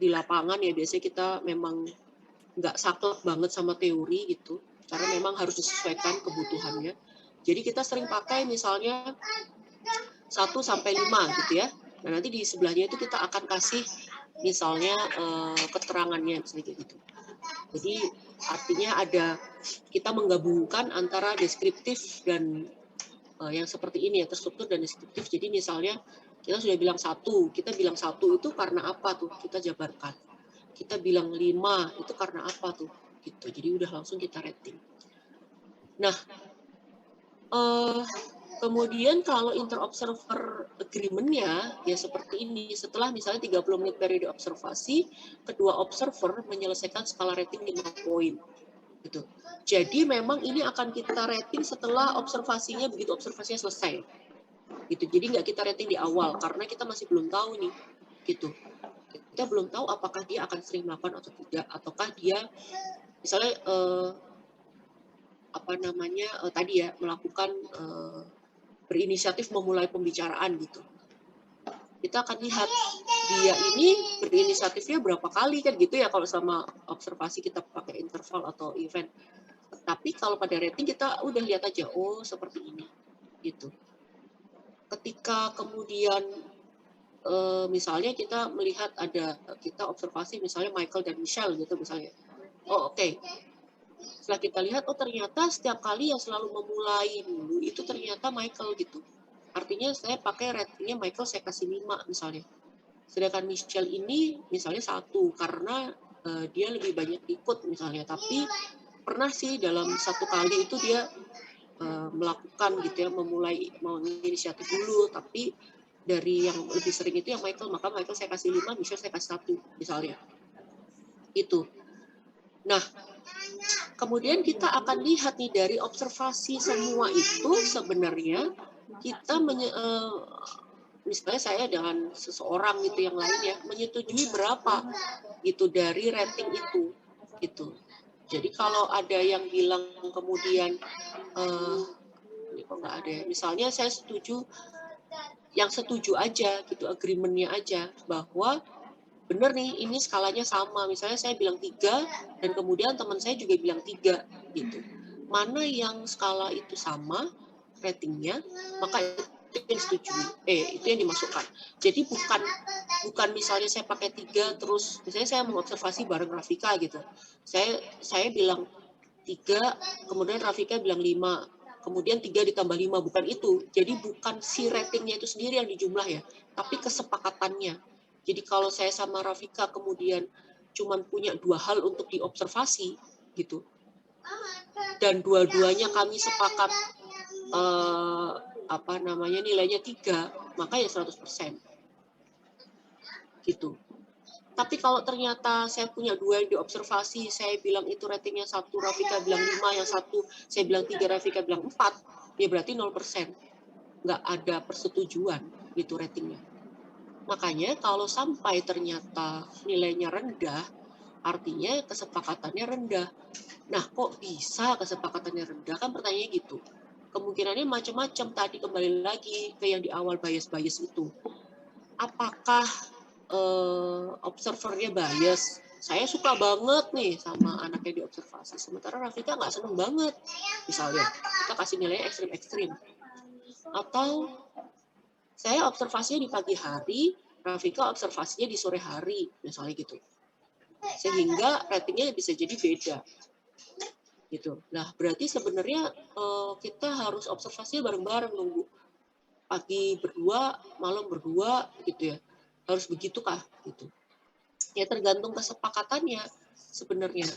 lapangan ya biasanya kita memang nggak saklek banget sama teori gitu, karena memang harus disesuaikan kebutuhannya. Jadi kita sering pakai misalnya 1 sampai 5 gitu ya. Nah, nanti di sebelahnya itu kita akan kasih misalnya keterangannya misalnya gitu. Jadi artinya ada kita menggabungkan antara deskriptif dan yang seperti ini ya, terstruktur dan deskriptif. Jadi misalnya kita sudah bilang 1, kita bilang 1 itu karena apa tuh? Kita jabarkan. Kita bilang 5 itu karena apa tuh? Gitu. Jadi udah langsung kita rating. Nah, kemudian kalau inter-observer agreement-nya ya seperti ini. Setelah misalnya 30 menit periode observasi, kedua observer menyelesaikan skala rating 5 poin. Gitu. Jadi memang ini akan kita rating setelah observasinya, begitu observasinya selesai. Gitu. Jadi nggak kita rating di awal karena kita masih belum tahu nih. Gitu. Kita belum tahu apakah dia akan sering melakukan atau tidak, ataukah dia misalnya tadi ya melakukan berinisiatif memulai pembicaraan gitu. Kita akan lihat dia ini berinisiatifnya berapa kali kan gitu ya kalau sama observasi kita pakai interval atau event. Tapi kalau pada rating kita udah lihat aja, oh seperti ini gitu. Ketika kemudian misalnya kita melihat kita observasi misalnya Michael dan Michelle gitu misalnya. Oh oke. Setelah kita lihat, oh ternyata setiap kali yang selalu memulai dulu itu ternyata Michael gitu. Artinya saya pakai ratingnya Michael saya kasih 5 misalnya. Sedangkan Michelle ini misalnya 1 karena dia lebih banyak ikut misalnya. Tapi pernah sih dalam 1 kali itu dia melakukan gitu ya, menginisiatif dulu. Tapi dari yang lebih sering itu yang Michael, maka Michael saya kasih 5, Michelle saya kasih 1 misalnya. Itu. Nah, kemudian kita akan lihat nih dari observasi semua itu sebenarnya kita misalnya saya dengan seseorang gitu yang lain ya menyetujui berapa gitu dari rating itu gitu. Jadi kalau ada yang bilang kemudian ini kok nggak ada ya. Misalnya saya setuju, yang setuju aja gitu, agreement-nya aja bahwa bener nih ini skalanya sama, misalnya saya bilang 3 dan kemudian teman saya juga bilang 3 gitu. Mana yang skala itu sama ratingnya, maka itu yang disetujui, itu yang dimasukkan. Jadi bukan misalnya saya pakai 3 terus misalnya saya mengobservasi bareng Rafika gitu. Saya bilang 3, kemudian Rafika bilang 5, kemudian 3 ditambah 5, bukan itu. Jadi bukan si ratingnya itu sendiri yang dijumlah ya, tapi kesepakatannya. Jadi kalau saya sama Rafika kemudian cuman punya 2 hal untuk diobservasi gitu, dan dua-duanya kami sepakat nilainya 3, maka ya 100% gitu. Tapi kalau ternyata saya punya 2 yang diobservasi, saya bilang itu ratingnya 1, Rafika bilang 5, yang 1 saya bilang 3, Rafika bilang 4, ya berarti 0%. Nggak ada persetujuan gitu ratingnya. Makanya kalau sampai ternyata nilainya rendah, artinya kesepakatannya rendah. Nah, kok bisa kesepakatannya rendah? Kan pertanyaannya gitu. Kemungkinannya macam-macam. Tadi kembali lagi ke yang di awal bias-bias itu. Apakah observernya bias? Saya suka banget nih sama anak yang diobservasi. Sementara Rafika nggak seneng banget. Misalnya, kita kasih nilainya ekstrim-ekstrim. Atau saya observasinya di pagi hari, Rafika observasinya di sore hari, misalnya gitu. Sehingga ratingnya bisa jadi beda. Gitu. Nah, berarti sebenarnya kita harus observasinya bareng-bareng, nunggu. Pagi berdua, malam berdua, gitu ya. Harus begitukah? Gitu. Ya tergantung kesepakatannya sebenarnya.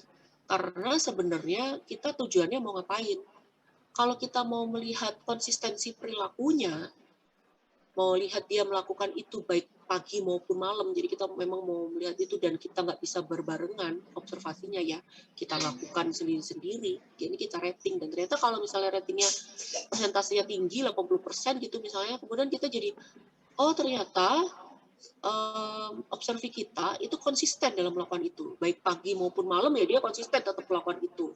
Karena sebenarnya kita tujuannya mau ngapain. Kalau kita mau melihat konsistensi perilakunya, mau lihat dia melakukan itu baik pagi maupun malam, jadi kita memang mau melihat itu dan kita nggak bisa berbarengan observasinya ya, kita lakukan sendiri-sendiri, jadi kita rating. Dan ternyata kalau misalnya ratingnya persentasenya tinggi 80% gitu misalnya, kemudian kita jadi oh ternyata observi kita itu konsisten dalam melakukan itu, baik pagi maupun malam ya dia konsisten tetap melakukan itu,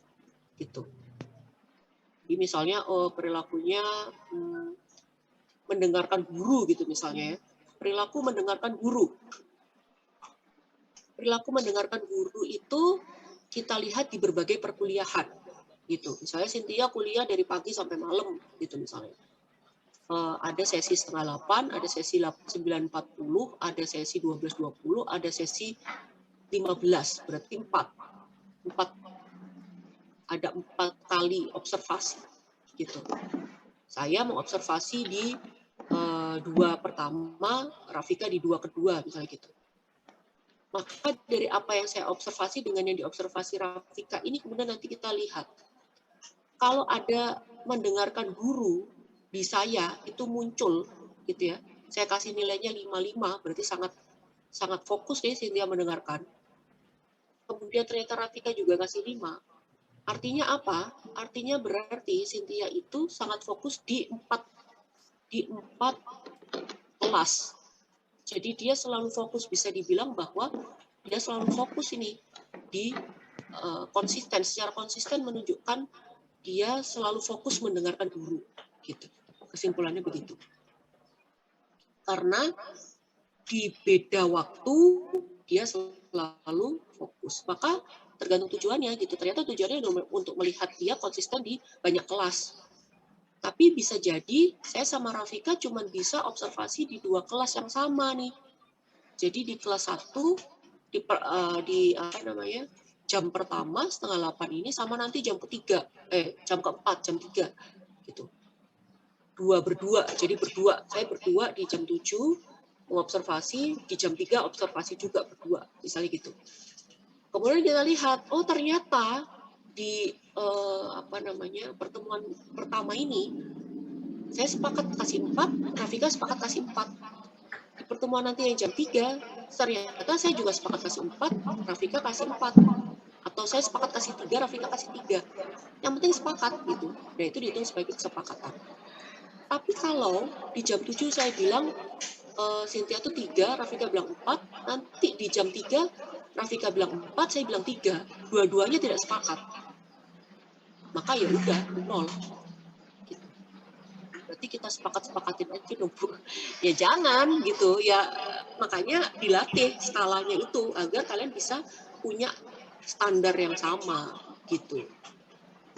gitu. Jadi misalnya perilakunya mendengarkan guru gitu misalnya ya, perilaku mendengarkan guru. Perilaku mendengarkan guru itu kita lihat di berbagai perkuliahan, gitu. Misalnya Cynthia kuliah dari pagi sampai malam, gitu misalnya. Ada sesi 7:30, ada sesi 9:40, ada sesi 12:20, ada sesi 15, berarti 4. Ada 4 kali observasi, gitu. Saya mengobservasi di 2 pertama, Rafika di 2 kedua, misalnya gitu. Maka dari apa yang saya observasi dengan yang diobservasi Rafika ini kemudian nanti kita lihat. Kalau ada mendengarkan guru di saya itu muncul gitu ya. Saya kasih nilainya 5, berarti sangat fokus deh Cynthia mendengarkan. Kemudian ternyata Rafika juga kasih 5. Artinya apa? Artinya berarti Cynthia itu sangat fokus di 4 kelas. Jadi dia selalu fokus, bisa dibilang bahwa dia selalu fokus ini di konsisten, secara konsisten menunjukkan dia selalu fokus mendengarkan guru, gitu. Kesimpulannya begitu. Karena di beda waktu dia selalu fokus. Maka tergantung tujuannya, gitu. Ternyata tujuannya untuk melihat dia konsisten di banyak kelas. Tapi bisa jadi saya sama Rafika cuma bisa observasi di 2 kelas yang sama nih. Jadi di kelas 1 jam pertama 7:30 ini sama nanti jam keempat jam 3 gitu. 2 berdua. Jadi saya berdua di jam 7 mengobservasi, di jam 3 observasi juga berdua, misalnya gitu. Kemudian kita lihat, oh ternyata di pertemuan pertama ini saya sepakat kasih 4, Rafika sepakat kasih 4. Di pertemuan nanti yang jam 3 ternyata saya juga sepakat kasih 4, Rafika kasih 4. Atau saya sepakat kasih 3, Rafika kasih 3. Yang penting sepakat gitu. Dan itu dihitung sebagai kesepakatan. Tapi kalau di jam 7 saya bilang Cynthia itu 3, Rafika bilang 4, nanti di jam 3 Rafika bilang 4, saya bilang 3. Dua-duanya tidak sepakat. Maka ya udah 0. Gitu. Berarti kita sepakatin aja dong, Bu. Ya jangan gitu. Ya makanya dilatih skalanya itu agar kalian bisa punya standar yang sama gitu.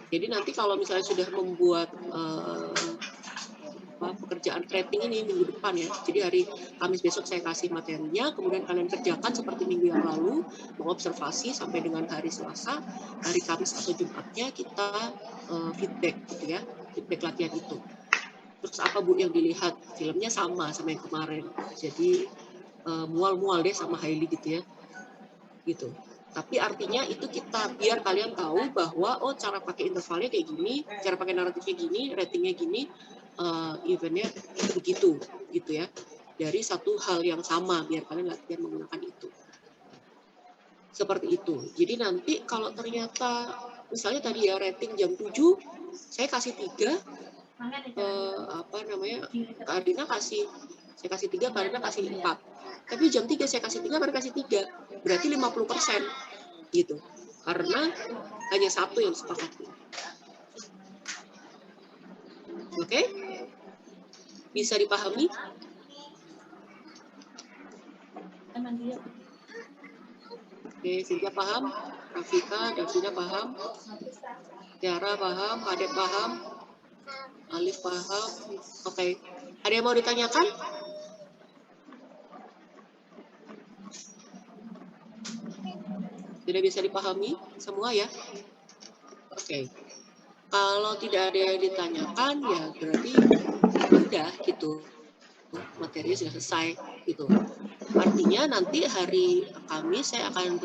Jadi nanti kalau misalnya sudah membuat pekerjaan rating ini minggu depan ya. Jadi hari Kamis besok saya kasih materinya, kemudian kalian kerjakan seperti minggu yang lalu, mengobservasi sampai dengan hari Selasa, hari Kamis atau Jumatnya kita feedback gitu ya, feedback latihan itu. Terus apa Bu yang dilihat? Filmnya sama yang kemarin. Jadi mual-mual deh sama Hailey gitu ya. Gitu. Tapi artinya itu kita biar kalian tahu bahwa oh cara pakai intervalnya kayak gini, cara pakai naratifnya gini, ratingnya gini, eventnya begitu gitu ya. Dari satu hal yang sama biar kalian latihan menggunakan itu. Seperti itu. Jadi nanti kalau ternyata misalnya tadi ya rating jam 7 saya kasih 3 Kardina saya kasih 3, Kardina kasih 4. Tapi jam 3 saya kasih 3, Kardina kasih 3. Berarti 50% gitu. Karena hanya satu yang sepakat. Oke? Bisa dipahami? Oke, Cynthia paham? Rafika, Davina paham? Tiara paham? Adep paham? Alif paham? Oke. Ada yang mau ditanyakan? Tidak bisa dipahami semua ya? Oke. Kalau tidak ada yang ditanyakan ya berarti udah gitu. Materinya sudah selesai gitu. Artinya nanti hari Kamis saya akan